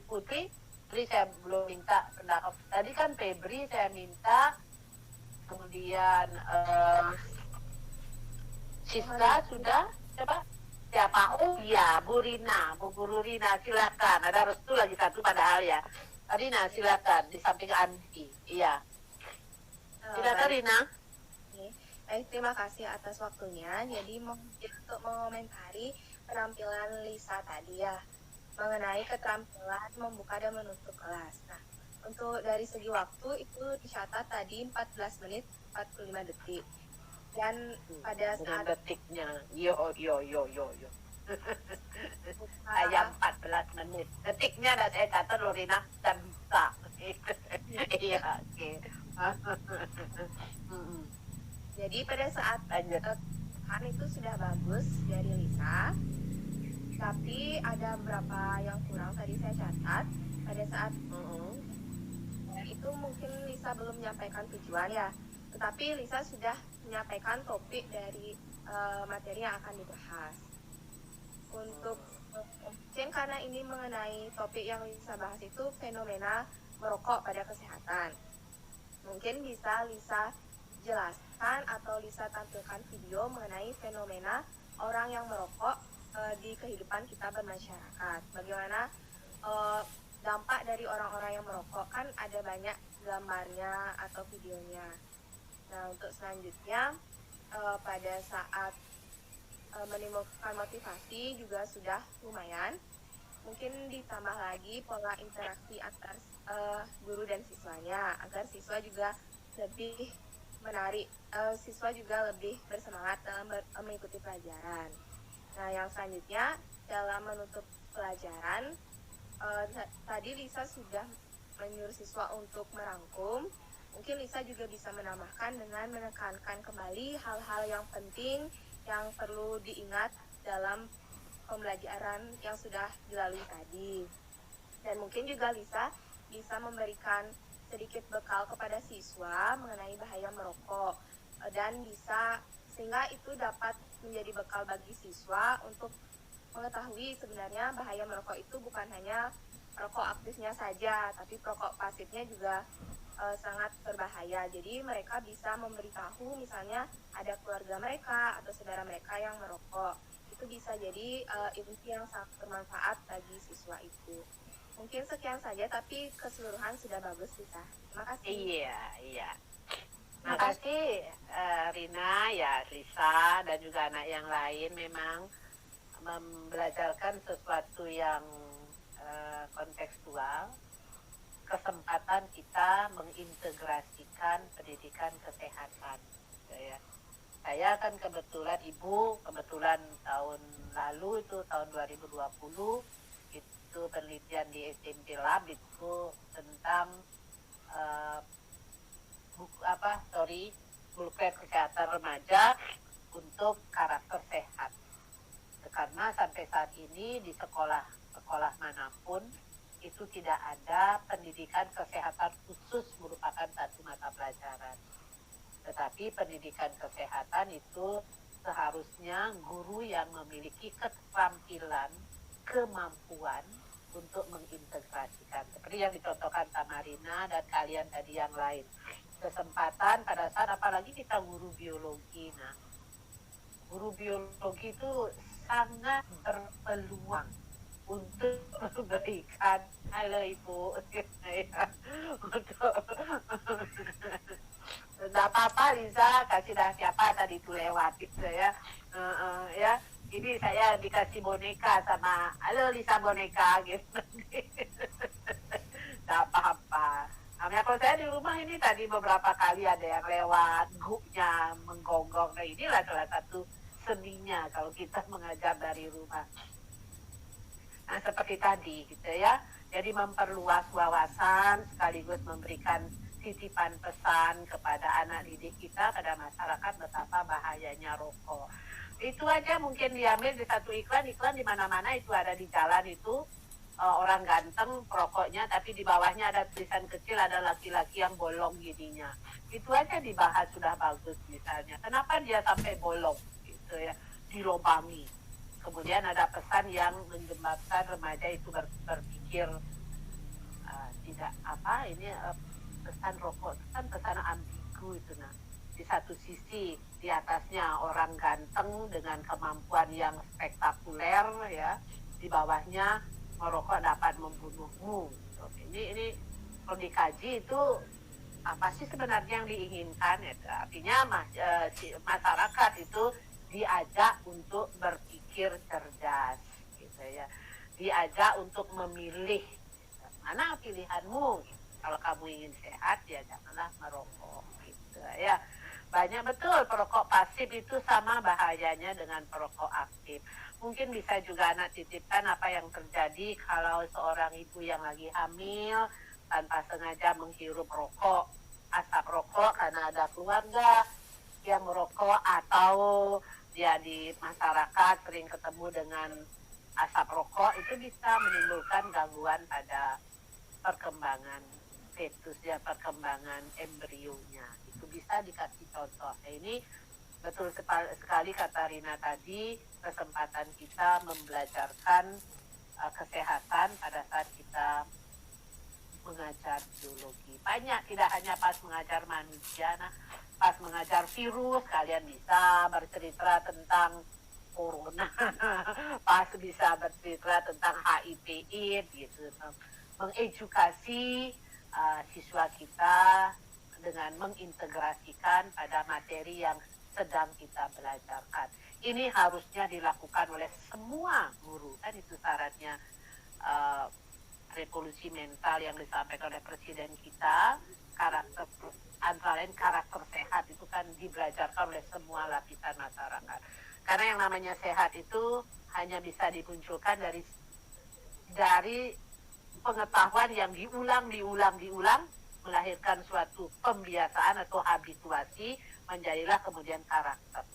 Putri saya belum minta pendapat. Tadi kan Febri saya minta, kemudian Siska sudah, siapa? Oh iya, Bu Guru Rina, silakan. Ada restu lagi satu padahal ya. Rina silakan di samping Andi. Iya. Silakan Rina. Baik, terima kasih atas waktunya. Jadi untuk mengomentari penampilan Lisa tadi ya, mengenai keterampilan membuka dan menutup kelas. Nah, untuk dari segi waktu itu dicatat tadi 14 menit 45 detik. Dan pada saat detiknya, yo. Saya 14 menit. Detiknya ada saya catat loh Rina, dan bisa. Iya, oke. Jadi pada saat kan itu sudah bagus dari Lisa, tapi ada beberapa yang kurang tadi saya catat. Pada saat itu mungkin Lisa belum menyampaikan tujuan ya, tetapi Lisa sudah menyampaikan topik dari materi yang akan dibahas. Untuk mungkin karena ini mengenai topik yang Lisa bahas itu fenomena merokok pada kesehatan, mungkin bisa Lisa jelaskan atau Lisa tampilkan video mengenai fenomena orang yang merokok di kehidupan kita bermasyarakat. Bagaimana dampak dari orang-orang yang merokok, kan ada banyak gambarnya atau videonya. Nah, untuk selanjutnya pada saat menimbulkan motivasi juga sudah lumayan. Mungkin ditambah lagi pola interaksi antar guru dan siswanya agar siswa juga lebih menarik, siswa juga lebih bersemangat dalam mengikuti pelajaran. Nah, yang selanjutnya dalam menutup pelajaran, tadi Lisa sudah menyuruh siswa untuk merangkum. Mungkin Lisa juga bisa menambahkan dengan menekankan kembali hal-hal yang penting yang perlu diingat dalam pembelajaran yang sudah dilalui tadi. Dan mungkin juga Lisa bisa memberikan sedikit bekal kepada siswa mengenai bahaya merokok, dan bisa sehingga itu dapat menjadi bekal bagi siswa untuk mengetahui sebenarnya bahaya merokok itu bukan hanya rokok aktifnya saja, tapi rokok pasifnya juga sangat berbahaya. Jadi mereka bisa memberitahu misalnya ada keluarga mereka atau saudara mereka yang merokok. Itu bisa jadi ilmu yang sangat bermanfaat bagi siswa itu. Mungkin sekian saja, tapi keseluruhan sudah bagus, Lisa. Terima kasih. Iya. Terima kasih Rina, ya Lisa, dan juga anak yang lain memang membelajarkan sesuatu yang kontekstual, kesempatan kita mengintegrasikan pendidikan kesehatan. Ya. Saya kan kebetulan tahun lalu itu tahun 2020 itu penelitian di SMP Lab itu tentang buku kesehatan remaja untuk karakter sehat. Karena sampai saat ini di sekolah manapun itu tidak ada pendidikan kesehatan khusus merupakan satu mata pelajaran. Tetapi pendidikan kesehatan itu seharusnya guru yang memiliki keterampilan, kemampuan untuk mengintegrasikan. Seperti yang dicontohkan sama Rina dan kalian tadi yang lain. Kesempatan pada saat apalagi kita guru biologi. Nah, guru biologi itu sangat berpeluang untuk memberikan untuk Nggak apa-apa Liza, kasih dah siapa tadi itu lewat gitu ya. Ya, ini saya dikasih boneka sama, halo Lisa boneka gitu. Nggak apa-apa. Nah, kalau saya di rumah ini tadi beberapa kali ada yang lewat, grupnya menggonggong. Nah, inilah salah satu seninya kalau kita mengajar dari rumah. Nah, seperti tadi gitu ya. Jadi memperluas wawasan sekaligus memberikan titipan pesan kepada anak didik kita, pada masyarakat betapa bahayanya rokok. Itu aja mungkin diambil di satu iklan di mana-mana itu ada di jalan itu. Orang ganteng perokoknya, tapi di bawahnya ada tulisan kecil, ada laki-laki yang bolong giginya. Itu aja dibahas sudah bagus misalnya. Kenapa dia sampai bolong gitu ya, dilobangi. Kemudian ada pesan yang menjembatkan remaja itu berpikir tidak apa ini pesan rokok itu kan pesan ambigu itu. Nah, di satu sisi di atasnya orang ganteng dengan kemampuan yang spektakuler ya, di bawahnya merokok dapat membunuhmu. Ini kalau dikaji itu apa sih sebenarnya yang diinginkan? Ya, artinya masyarakat itu diajak untuk berpikir cerdas, gitu ya. Diajak untuk memilih mana pilihanmu. Kalau kamu ingin sehat ya janganlah merokok, gitu ya. Banyak betul perokok pasif itu sama bahayanya dengan perokok aktif. Mungkin bisa juga anak titipkan apa yang terjadi kalau seorang ibu yang lagi hamil tanpa sengaja menghirup rokok, asap rokok karena ada keluarga yang merokok atau dia di masyarakat sering ketemu dengan asap rokok, itu bisa menimbulkan gangguan pada perkembangan fetus ya, perkembangan embrionya. Itu bisa dikasih contoh. Nah, ini betul sekali kata Rina tadi, kesempatan kita membelajarkan kesehatan pada saat kita mengajar biologi. Banyak, tidak hanya pas mengajar manusia, nah, pas mengajar virus, kalian bisa bercerita tentang corona, pas bisa bercerita tentang HIV/AIDS gitu, mengedukasi siswa kita dengan mengintegrasikan pada materi yang sedang kita belajarkan. Ini harusnya dilakukan oleh semua guru, kan itu syaratnya revolusi mental yang disampaikan oleh presiden kita. Karakter antara lain karakter sehat itu kan dibelajarkan oleh semua lapisan masyarakat. Karena yang namanya sehat itu hanya bisa dimunculkan dari pengetahuan yang diulang, melahirkan suatu pembiasaan atau habituasi, menjadilah kemudian karakter.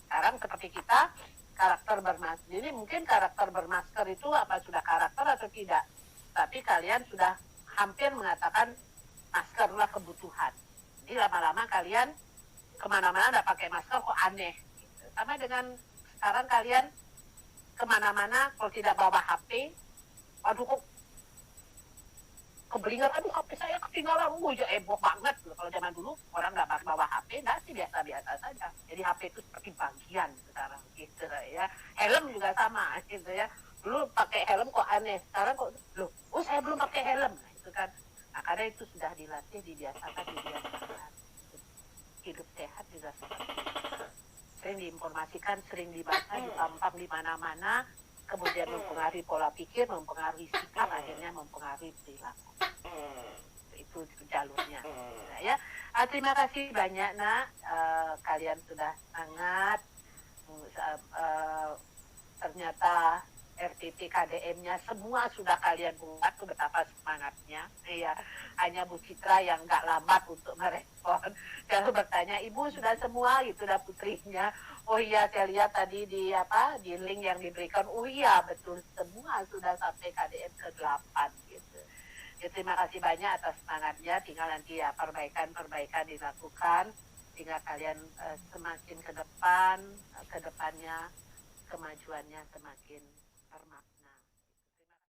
Sekarang seperti kita, karakter bermasker. Jadi mungkin karakter bermasker itu apa sudah karakter atau tidak? Tapi kalian sudah hampir mengatakan maskerlah kebutuhan. Jadi lama-lama kalian kemana-mana udah pakai masker kok aneh. Sama dengan sekarang kalian kemana-mana kalau tidak bawa HP, waduh kok kebelingan, aduh HP saya ketinggalan, ya heboh banget. Kalau zaman dulu orang nggak bawa HP, nggak sih biasa-biasa saja. Jadi HP itu seperti bagian sekarang gitu ya. Helm juga sama gitu ya. Dulu pakai helm kok aneh, sekarang kok loh, saya belum pakai helm, nah, itu kan. Nah, karena itu sudah dilatih, dibiasakan. Hidup sehat juga seperti itu. Sering diinformasikan, sering dibaca, dipampang di mana-mana, kemudian mempengaruhi pola pikir, mempengaruhi sikap, akhirnya mempengaruhi perilaku. Itu jalurnya. Nah, ya. Terima kasih banyak nak, kalian sudah sangat ternyata RTP KDM-nya semua sudah kalian buat, tuh betapa semangatnya. Iya, hanya Bu Citra yang nggak lambat untuk merespon. Kalau bertanya, Ibu sudah semua gitu dah putrinya. Oh iya, saya lihat tadi di link yang diberikan. Oh iya, betul semua sudah sampai KDM ke-8 gitu. Ya, terima kasih banyak atas semangatnya. Tinggal nanti ya perbaikan dilakukan. Tinggal kalian semakin ke depannya kemajuannya semakin termak.